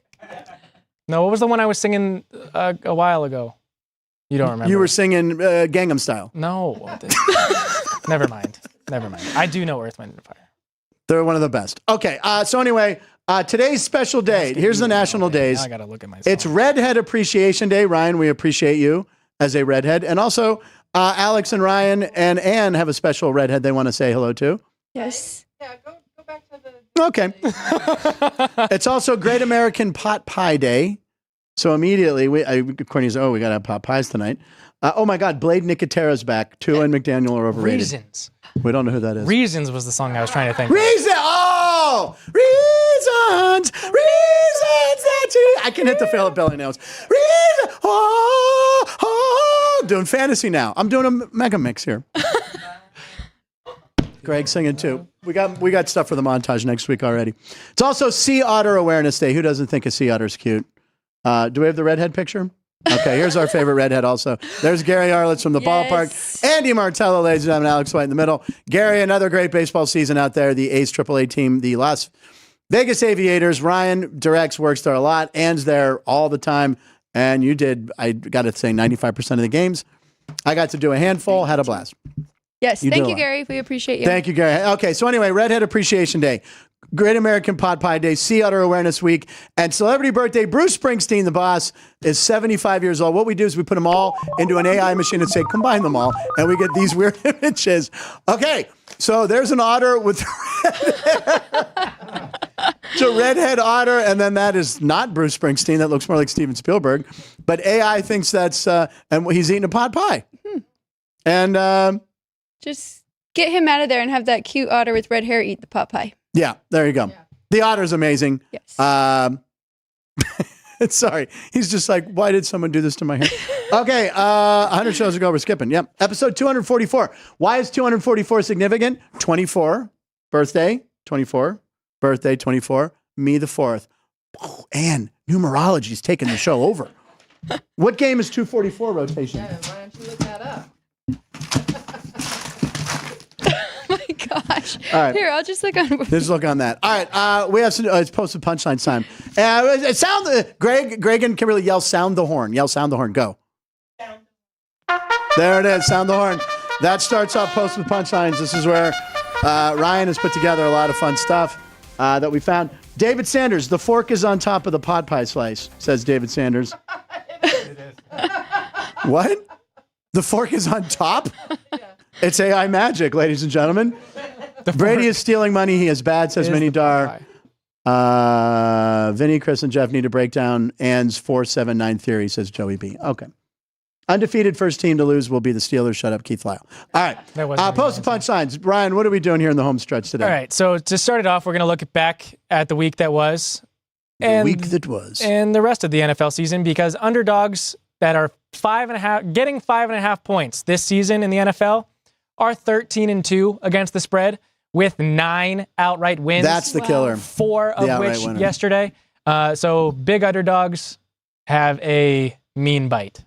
No, what was the one I was singing a while ago? You don't remember. You were singing Gangnam Style. No. Never mind. I do know Earth, Wind, and Fire. They're one of the best. Okay, so anyway, today's special day. Here's the national days. Now I got to look at myself. It's Redhead Appreciation Day. Ryan, we appreciate you as a redhead. And also, Alex and Ryan and Ann have a special redhead they want to say hello to. Yes. Yeah, go back to the... Okay. It's also Great American Pot Pie Day. So immediately, Courtney's, we got to have pot pies tonight. Oh my God, Blade Nicotero's back. Tua and McDaniel are overrated. Reasons. We don't know who that is. Reasons was the song I was trying to think of. Reasons that you... I can hit the Philip Belly nails. Reasons, doing fantasy now. I'm doing a mega mix here. Greg singing too. We got stuff for the montage next week already. It's also Sea Otter Awareness Day. Who doesn't think a sea otter's cute? Do we have the redhead picture? Okay, here's our favorite redhead also. There's Gary Arlitz from the ballpark. Andy Martello, ladies and gentlemen, Alex White in the middle. Gary, another great baseball season out there. The A's AAA team, the Las Vegas Aviators. Ryan directs, works there a lot. Ann's there all the time. And you did, I got to say, 95% of the games. I got to do a handful, had a blast. Yes, You thank do you, it. Gary. We appreciate you. Thank you, Gary. Okay, so anyway, Redhead Appreciation Day, Great American Pot Pie Day, Sea Otter Awareness Week, and celebrity birthday. Bruce Springsteen, the boss, is 75 years old. What we do is we put them all into an AI machine and say, combine them all, and we get these weird images. Okay, so there's an otter with red hair. It's a redhead otter, and then that is not Bruce Springsteen. That looks more like Steven Spielberg. But AI thinks that's, and he's eating a pot pie. And... Just get him out of there and have that cute otter with red hair eat the pot pie. yeah, there you go. Yeah. The otter's amazing. Yes. Sorry. He's just like, why did someone do this to my hair? Okay, 100 shows ago, we're skipping. Yep. Episode 244. Why is 244 significant? 24, birthday, 24, birthday, 24, me the 4th. Oh, and numerology's taking the show over. What game is 244 rotation? Yeah, why don't you look that up? Oh my gosh. All right. Here, I'll just look on. Just look on that. All right. We have some. It's posted Punchlines time. Greg and Kimberly yell sound the horn. Yell sound the horn. Go. There it is. Sound the horn. That starts off Posted Punchlines. This is where Ryan has put together a lot of fun stuff that we found. David Sanders, the fork is on top of the pot pie slice, says David Sanders. It is. What? The fork is on top? Yeah. It's AI magic, ladies and gentlemen. Brady is stealing money. He is bad, says Minnie Dar. Vinny, Chris, and Jeff need to break down Ann's 4-7-9 theory, says Joey B. Okay. Undefeated first team to lose will be the Steelers. Shut up, Keith Lyle. All right. Posted Punchlines. Ryan, what are we doing here in the home stretch today? All right. So to start it off, we're going to look back at the week that was. The week that was. And the rest of the NFL season, because underdogs that are getting 5.5 points this season in the NFL are 13-2 against the spread with 9 outright wins. That's the killer. 4 of which yesterday. So big underdogs have a mean bite.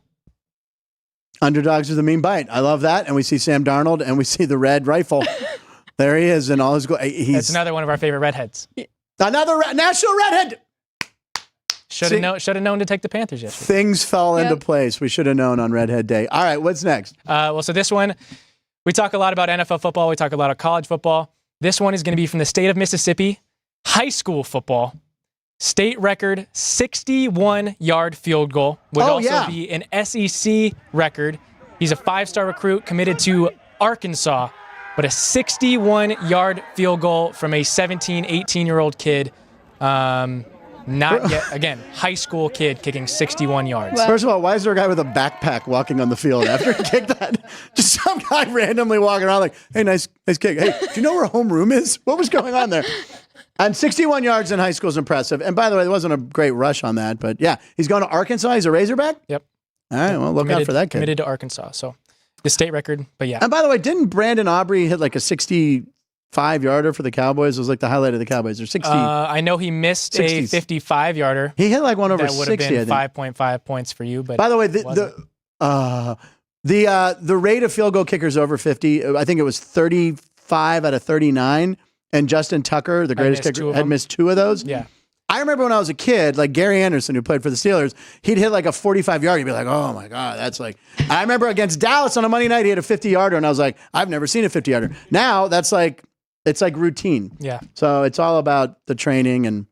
Underdogs are the mean bite. I love that. And we see Sam Darnold and we see the red rifle. There he is in all his That's another one of our favorite redheads. Another national redhead. Should have known to take the Panthers yesterday. Things fell into place. We should have known on Redhead Day. All right, what's next? So this one, we talk a lot about NFL football. We talk a lot of college football. This one is going to be from the state of Mississippi, high school football. State record 61-yard field goal would be an SEC record. He's a 5-star recruit committed to Arkansas, but a 61-yard field goal from a 17, 18-year-old kid. Not yet, again, high school kid kicking 61 yards. Well, first of all, why is there a guy with a backpack walking on the field after he kicked that? Just some guy randomly walking around like, hey, nice kick. Hey, do you know where home room is? What was going on there? And 61 yards in high school is impressive. And by the way, there wasn't a great rush on that. But yeah, he's going to Arkansas. He's a Razorback? Yep. All right, well, look out for that kid. Committed to Arkansas. So the state record, but yeah. And by the way, didn't Brandon Aubrey hit like a 65-yarder for the Cowboys? It was like the highlight of the Cowboys. Or 60. I know he missed 60s. A 55-yarder. He hit like one over 60. That would have been 5.5 points for you. But by the way, the rate of field goal kickers over 50, I think it was 35 out of 39. And Justin Tucker, the greatest kicker, had missed 2 of those. Yeah. I remember when I was a kid, like Gary Anderson, who played for the Steelers, he'd hit like a 45-yard. You'd be like, oh, my God, that's like... I remember against Dallas on a Monday night, he hit a 50-yarder, and I was like, I've never seen a 50-yarder. Now, that's like... It's like routine. Yeah. So it's all about the training and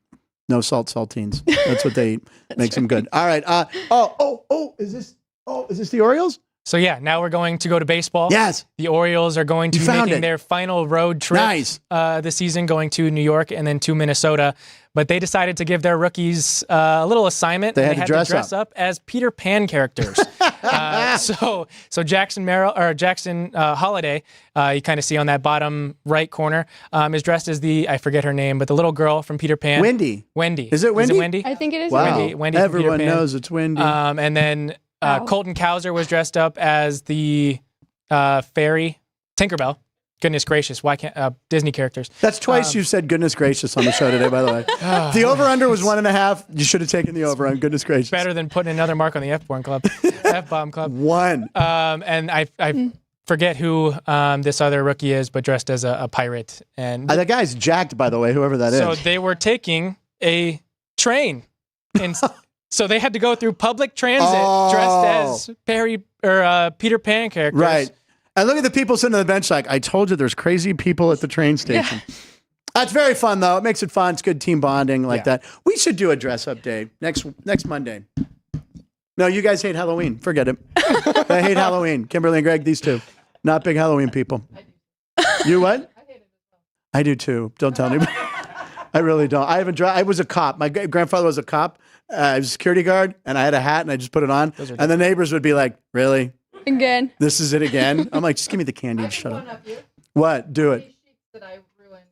no saltines. That's what they eat. Makes them good. All right. Is this the Orioles? So yeah, now we're going to go to baseball. Yes. The Orioles are going to be making their final road trip this season, going to New York and then to Minnesota. But they decided to give their rookies a little assignment. They had to dress up as Peter Pan characters. So Jackson Holiday, you kind of see on that bottom right corner, is dressed as I forget her name, but the little girl from Peter Pan. Wendy. Is it Wendy? I think it is wow. Wendy. Everyone knows it's Wendy. And then Colton Cowser was dressed up as the fairy Tinkerbell. Goodness gracious, why can't Disney characters? That's twice you've said goodness gracious on the show today, by the way. The over-under was 1.5. You should have taken the over on goodness gracious. Better than putting another mark on the F-bomb club. F-bomb club. 1. And I forget who this other rookie is, but dressed as a pirate. And that guy's jacked, by the way, whoever that is. So they were taking a train. And so they had to go through public transit dressed as Peter Pan characters. Right. And look at the people sitting on the bench like, I told you there's crazy people at the train station. Yeah. That's very fun, though. It makes it fun. It's good team bonding like that. We should do a dress-up day next Monday. No, you guys hate Halloween. Forget it. I hate Halloween. Kimberly and Greg, these two. Not big Halloween people. You what? I hate it as well. I do, too. Don't tell anybody. I really don't. I was a cop. My grandfather was a cop. I was a security guard, and I had a hat, and I just put it on. And the neighbors would be like, really? Again. This is it again? I'm like, just give me the candy and shut up. What? Do it. That I ruined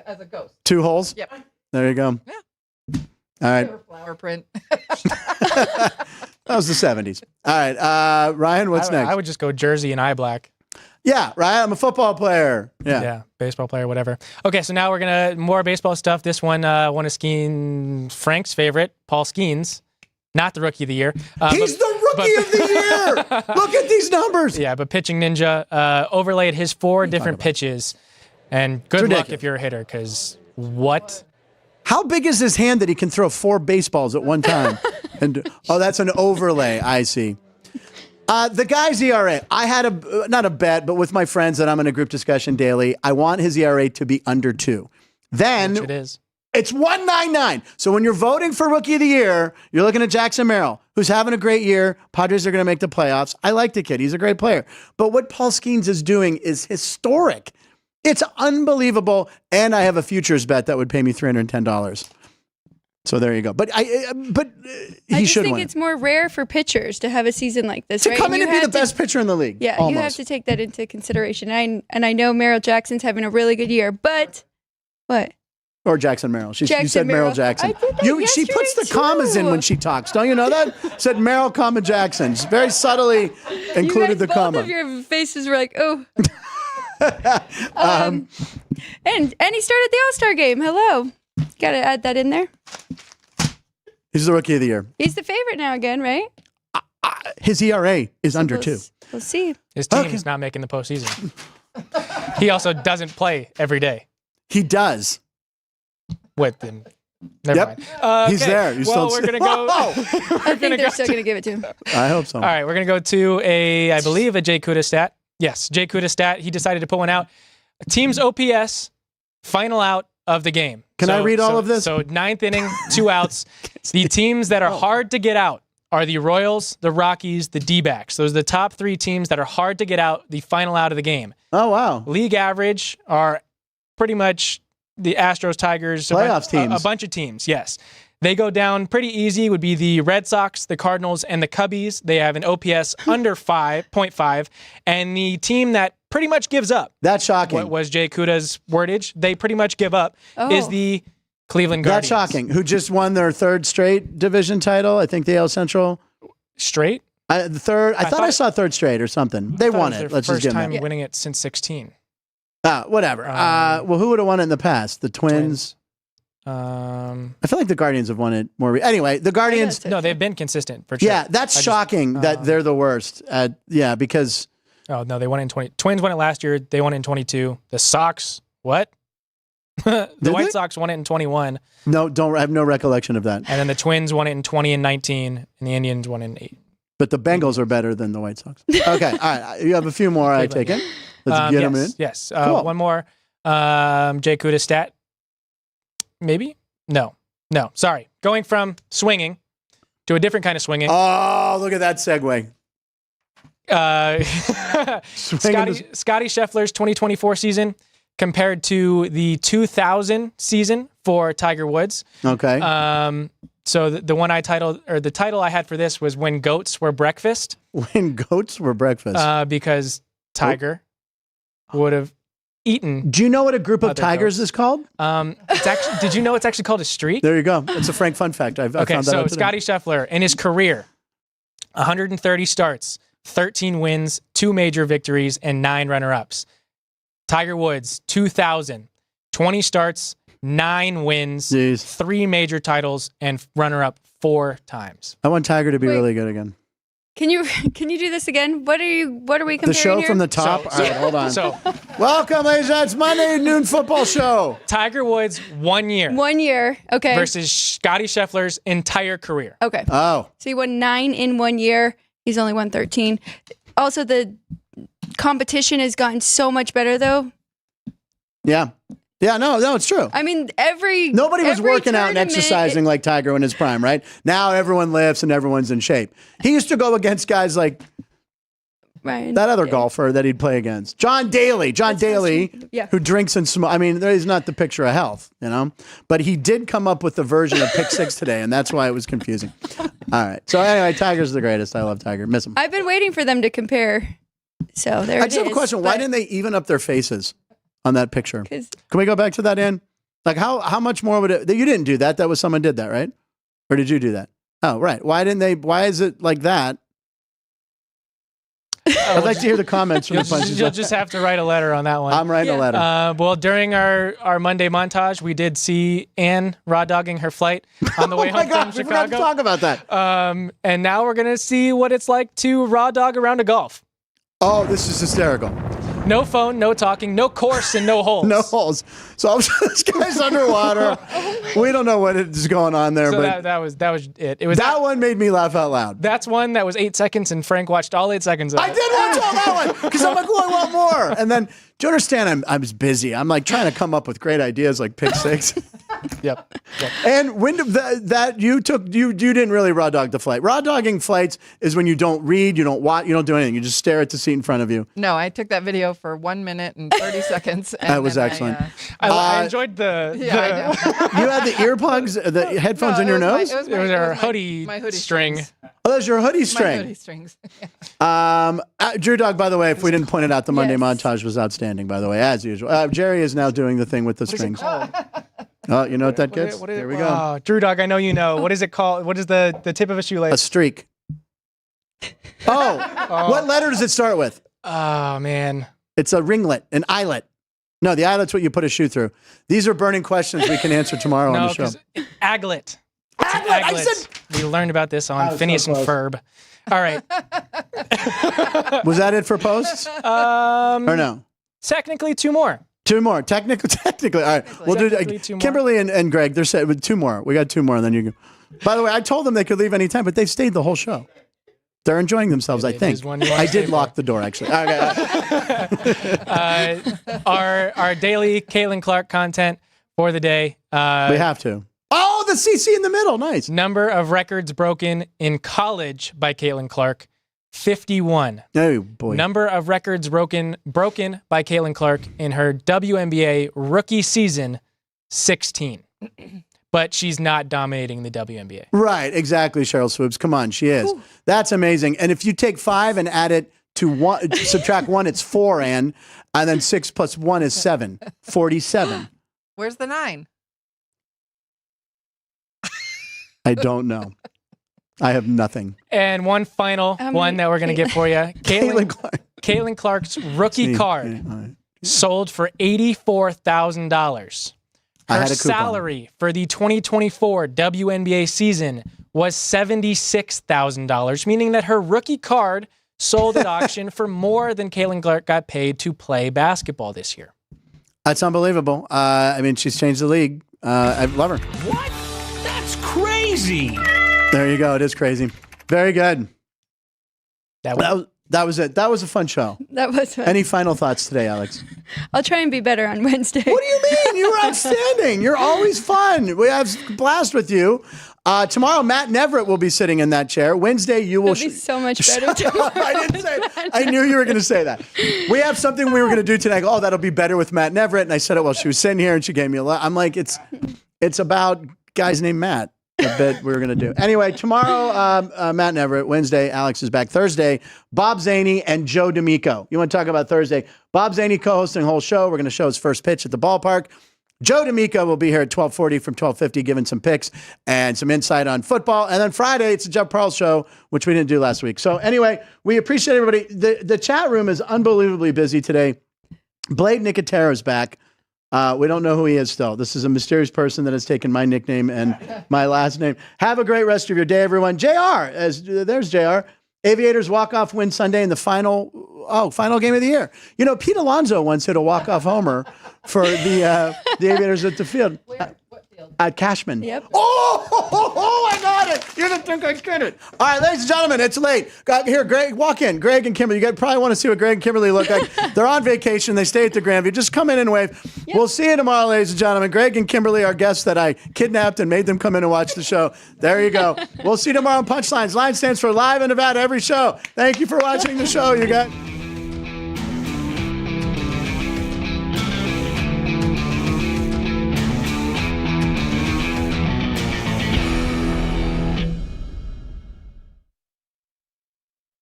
as a ghost. 2 holes? Yep. There you go. Yeah. All right. Flower print. That was the 70s. All right. Ryan, what's next? I would just go jersey and eye black. Yeah, right. I'm a football player. Yeah, baseball player, whatever. Okay, so now we're going to more baseball stuff. This one is Frank's favorite, Paul Skeens. Not the rookie of the year. He's the rookie of the year. Look at these numbers. Yeah, but pitching ninja overlaid his 4 different pitches And good luck ridiculous. if you're a hitter, because what? How big is his hand that he can throw 4 baseballs at one time? And that's an overlay. I see. The guy's ERA. I had not a bet, but with my friends that I'm in a group discussion daily, I want his ERA to be under 2. Then Which it is. It's 1.99. So when you're voting for Rookie of the Year, you're looking at Jackson Merrill, who's having a great year. Padres are going to make the playoffs. I like the kid. He's a great player. But what Paul Skeens is doing is historic. It's unbelievable. And I have a futures bet that would pay me $310. So there you go. But he I just should think win. it's more rare for pitchers to have a season like this. To right? come in and be have the best pitcher in the league. Yeah, almost. you have to take that into consideration. And I know Merrill Jackson's having a really good year, but what? Or Jackson Merrill. You Jackson said Merrill Merrill. Jackson. I did that She puts the yesterday, commas in too. when she talks. Don't you know that? Said Merrill, comma Jackson. She very subtly included the both comma. of your faces were like, oh. And he started the All-Star game. Hello. Got to add that in there. He's the Rookie of the Year. He's the favorite now again, right? His ERA is under 2. We'll see. His team is not making the postseason. He also doesn't play every day. He does. With them. Never mind. He's Okay. there. You Well, still we're going to go. I think they're still going to give it to him. I hope so. All right, we're going to go to I believe, a Jay Kuda stat. Yes, Jay Kuda stat. He decided to put one out. Team's OPS, final out of the game. Can I read all of this? So 9th inning, 2 outs. The teams that are hard to get out are the Royals, the Rockies, the D-backs. Those are the top 3 teams that are hard to get out, the final out of the game. Oh, wow. League average are pretty much the Astros, Tigers, Playoffs teams. A bunch of teams, yes. They go down pretty easy, would be the Red Sox, the Cardinals, and the Cubbies. They have an OPS under 5.5. And the team that pretty much gives up. That's shocking. What was Jay Kuda's wordage? They pretty much give up is the Cleveland Guardians. That's shocking. Who just won their 3rd straight division title? I think the AL Central. Straight? The 3rd. I thought I saw 3rd straight or something. They won it. Let's just first give time them. winning it since 16. Whatever. Well, who would have won it in the past? The Twins. I feel like the Guardians have won it more. Anyway, the Guardians. No, they've been consistent for sure. Yeah, that's shocking that they're the worst. Because. Oh, no, they won it in 20. Twins won it last year. They won it in 22. The Sox, what? The White Sox won it in 21. No, I have no recollection of that. And then the Twins won it in 20 and 19, and the Indians won it in 8. But the Bengals are better than the White Sox. Okay, all right. You have a few more, I take it. Let's get them in. Yes. Cool. One more. Jay Kuda stat. Maybe? No. Sorry. Going from swinging to a different kind of swinging. Oh, look at that segue. Scotty Scheffler's 2024 season compared to the 2000 season for Tiger Woods. Okay. So the title I had for this was When Goats Were Breakfast. When Goats Were Breakfast. Because Tiger would have eaten. Do you know what a group of tigers is called? Did you know it's actually called a streak? There you go. It's a Frank fun fact. I found that out today. Scotty Scheffler, in his career, 130 starts, 13 wins, 2 major victories, and 9 runner-ups. Tiger Woods, 2000, 20 starts, 9 wins, 3 major titles, and runner-up 4 times. I want Tiger to be really good again. Can you do this again? What are we comparing The show here? from the top? All right, hold on. So, welcome, ladies and gentlemen. It's Monday Noon Football Show. Tiger Woods, 1 year. 1 year, okay. Versus Scotty Scheffler's entire career. Okay. Oh. So he won 9 in 1 year. He's only won 13. Also, the competition has gotten so much better, though. Yeah. Yeah, no, it's true. I mean, nobody was every working out and tournament, exercising like Tiger in his prime, right? Now everyone lifts and everyone's in shape. He used to go against guys like that other golfer that he'd play against, John Daly. Who drinks and smokes. I mean, he's not the picture of health, But he did come up with the version of Pick 6 today, and that's why it was confusing. All right. So anyway, Tiger's the greatest. I love Tiger. Miss him. I've been waiting for them to compare. So there I it is. just have a question. Why didn't they even up their faces on that picture? Can we go back to that, Ann? Like how much more would it? You didn't do that. That was someone did that, right? Or did you do that? Oh, right. Why didn't they? Why is it like that? I'd like to hear the comments from the punches. You'll just have to write a letter on that one. I'm writing a letter. Well, during our Monday montage, we did see Ann raw dogging her flight on the way home from Chicago. We forgot to talk about that. And now we're going to see what it's like to raw dog around a golf. Oh, this is hysterical. No phone, no talking, no course, and no holes. No holes. So this guy's underwater. We don't know what is going on there, So but that was it. It was that one made me laugh out loud. That's one that was 8 seconds, and Frank watched all 8 seconds of it. I did watch all that one because I'm like, oh, I want more. And then, do you understand? I was busy. I'm like trying to come up with great ideas like pick six. Yep. And when that you didn't really raw dog the flight. Raw dogging flights is when you don't read, you don't watch, you don't do anything. You just stare at the seat in front of you. No, I took that video for 1 minute and 30 seconds. And That was then excellent. I enjoyed the. Yeah, I did. You had the earplugs, the headphones No, in your it was nose. my- It was our my hoodie string. strings. Oh, that's your hoodie My string. hoodie strings. Drew Dog, by the way, if we didn't point it out, the Monday Yes. montage was outstanding, by the way, as usual. Jerry is now doing the thing with the strings. Oh, you know what that gets? Here we go. Oh, Drew Dog, I know you know. What is it called? What is the tip of a shoelace? A streak. What letter does it start with? Oh, man. It's a ringlet, an eyelet. No, the eyelet's what you put a shoe through. These are burning questions we can answer tomorrow on the show. Aglet. Aglet! I said... We learned about this on Phineas and Ferb. All right. Was that it for posts? Or no? Technically, 2 more. 2 more. Technically. All right. We'll do Technically, 2 more. Kimberly and Greg, they're set with 2 more. We got 2 more, and then you go. By the way, I told them they could leave anytime, but they've stayed the whole show. They're enjoying themselves, I think. there's one you wanna I stay did lock the door, actually. Okay. Our daily Caitlin Clark content for the day. We have to. Oh, the CC in the middle. Nice. Number of records broken in college by Caitlin Clark, 51. Oh, boy. Number of records broken by Caitlin Clark in her WNBA rookie season, 16. But she's not dominating the WNBA. Right, exactly, Cheryl Swoops. Come on, she is. Ooh. That's amazing. And if you take 5 and add it to 1, subtract 1, it's 4, and then 6 plus 1 is 7. 47. Where's the 9? I don't know. I have nothing. And one final one that we're going to get for you. Caitlin Clark's rookie card sold for $84,000. Her salary for the 2024 WNBA season was $76,000, meaning that her rookie card sold at auction for more than Caitlin Clark got paid to play basketball this year. That's unbelievable. I mean, she's changed the league. I love her. What? That's crazy. There you go. It is crazy. Very good. That was it. That was a fun show. That was fun. Any final thoughts today, Alex? I'll try and be better on Wednesday. What do you mean? You were outstanding. You're always fun. We have a blast with you. Tomorrow, Matt Neverett will be sitting in that chair. Wednesday, you will... It'll be so much better tomorrow. I didn't say it. I knew you were going to say that. We have something we were going to do tonight. Oh, that'll be better with Matt Neverett. And I said it while she was sitting here, and she gave me a lot. I'm like, it's about guys named Matt. A bit we were going to do. Anyway, tomorrow, Matt Neverett. Wednesday, Alex is back. Thursday, Bob Zaney and Joe D'Amico. You want to talk about Thursday? Bob Zaney co-hosting the whole show. We're going to show his first pitch at the ballpark. Joe D'Amico will be here at 12:40 from 12:50, giving some picks and some insight on football. And then Friday, it's the Jeff Parles show, which we didn't do last week. So anyway, we appreciate everybody. The chat room is unbelievably busy today. Blade Nicotero is back. We don't know who he is still. This is a mysterious person that has taken my nickname and my last name. Have a great rest of your day, everyone. JR, there's JR. Aviators walk-off win Sunday in the final game of the year. You know, Pete Alonso once hit a walk-off homer for the Aviators at the field. What field? At Cashman. Yep. Oh, I got it. You didn't think I get it. All right, ladies and gentlemen, it's late. Here, Greg, walk in. Greg and Kimberly. You probably want to see what Greg and Kimberly look like. They're on vacation. They stay at the Grandview. Just come in and wave. Yep. We'll see you tomorrow, ladies and gentlemen. Greg and Kimberly are guests that I kidnapped and made them come in and watch the show. There you go. We'll see you tomorrow on Punchlines. Line stands for Live in Nevada every show. Thank you for watching the show, you guys.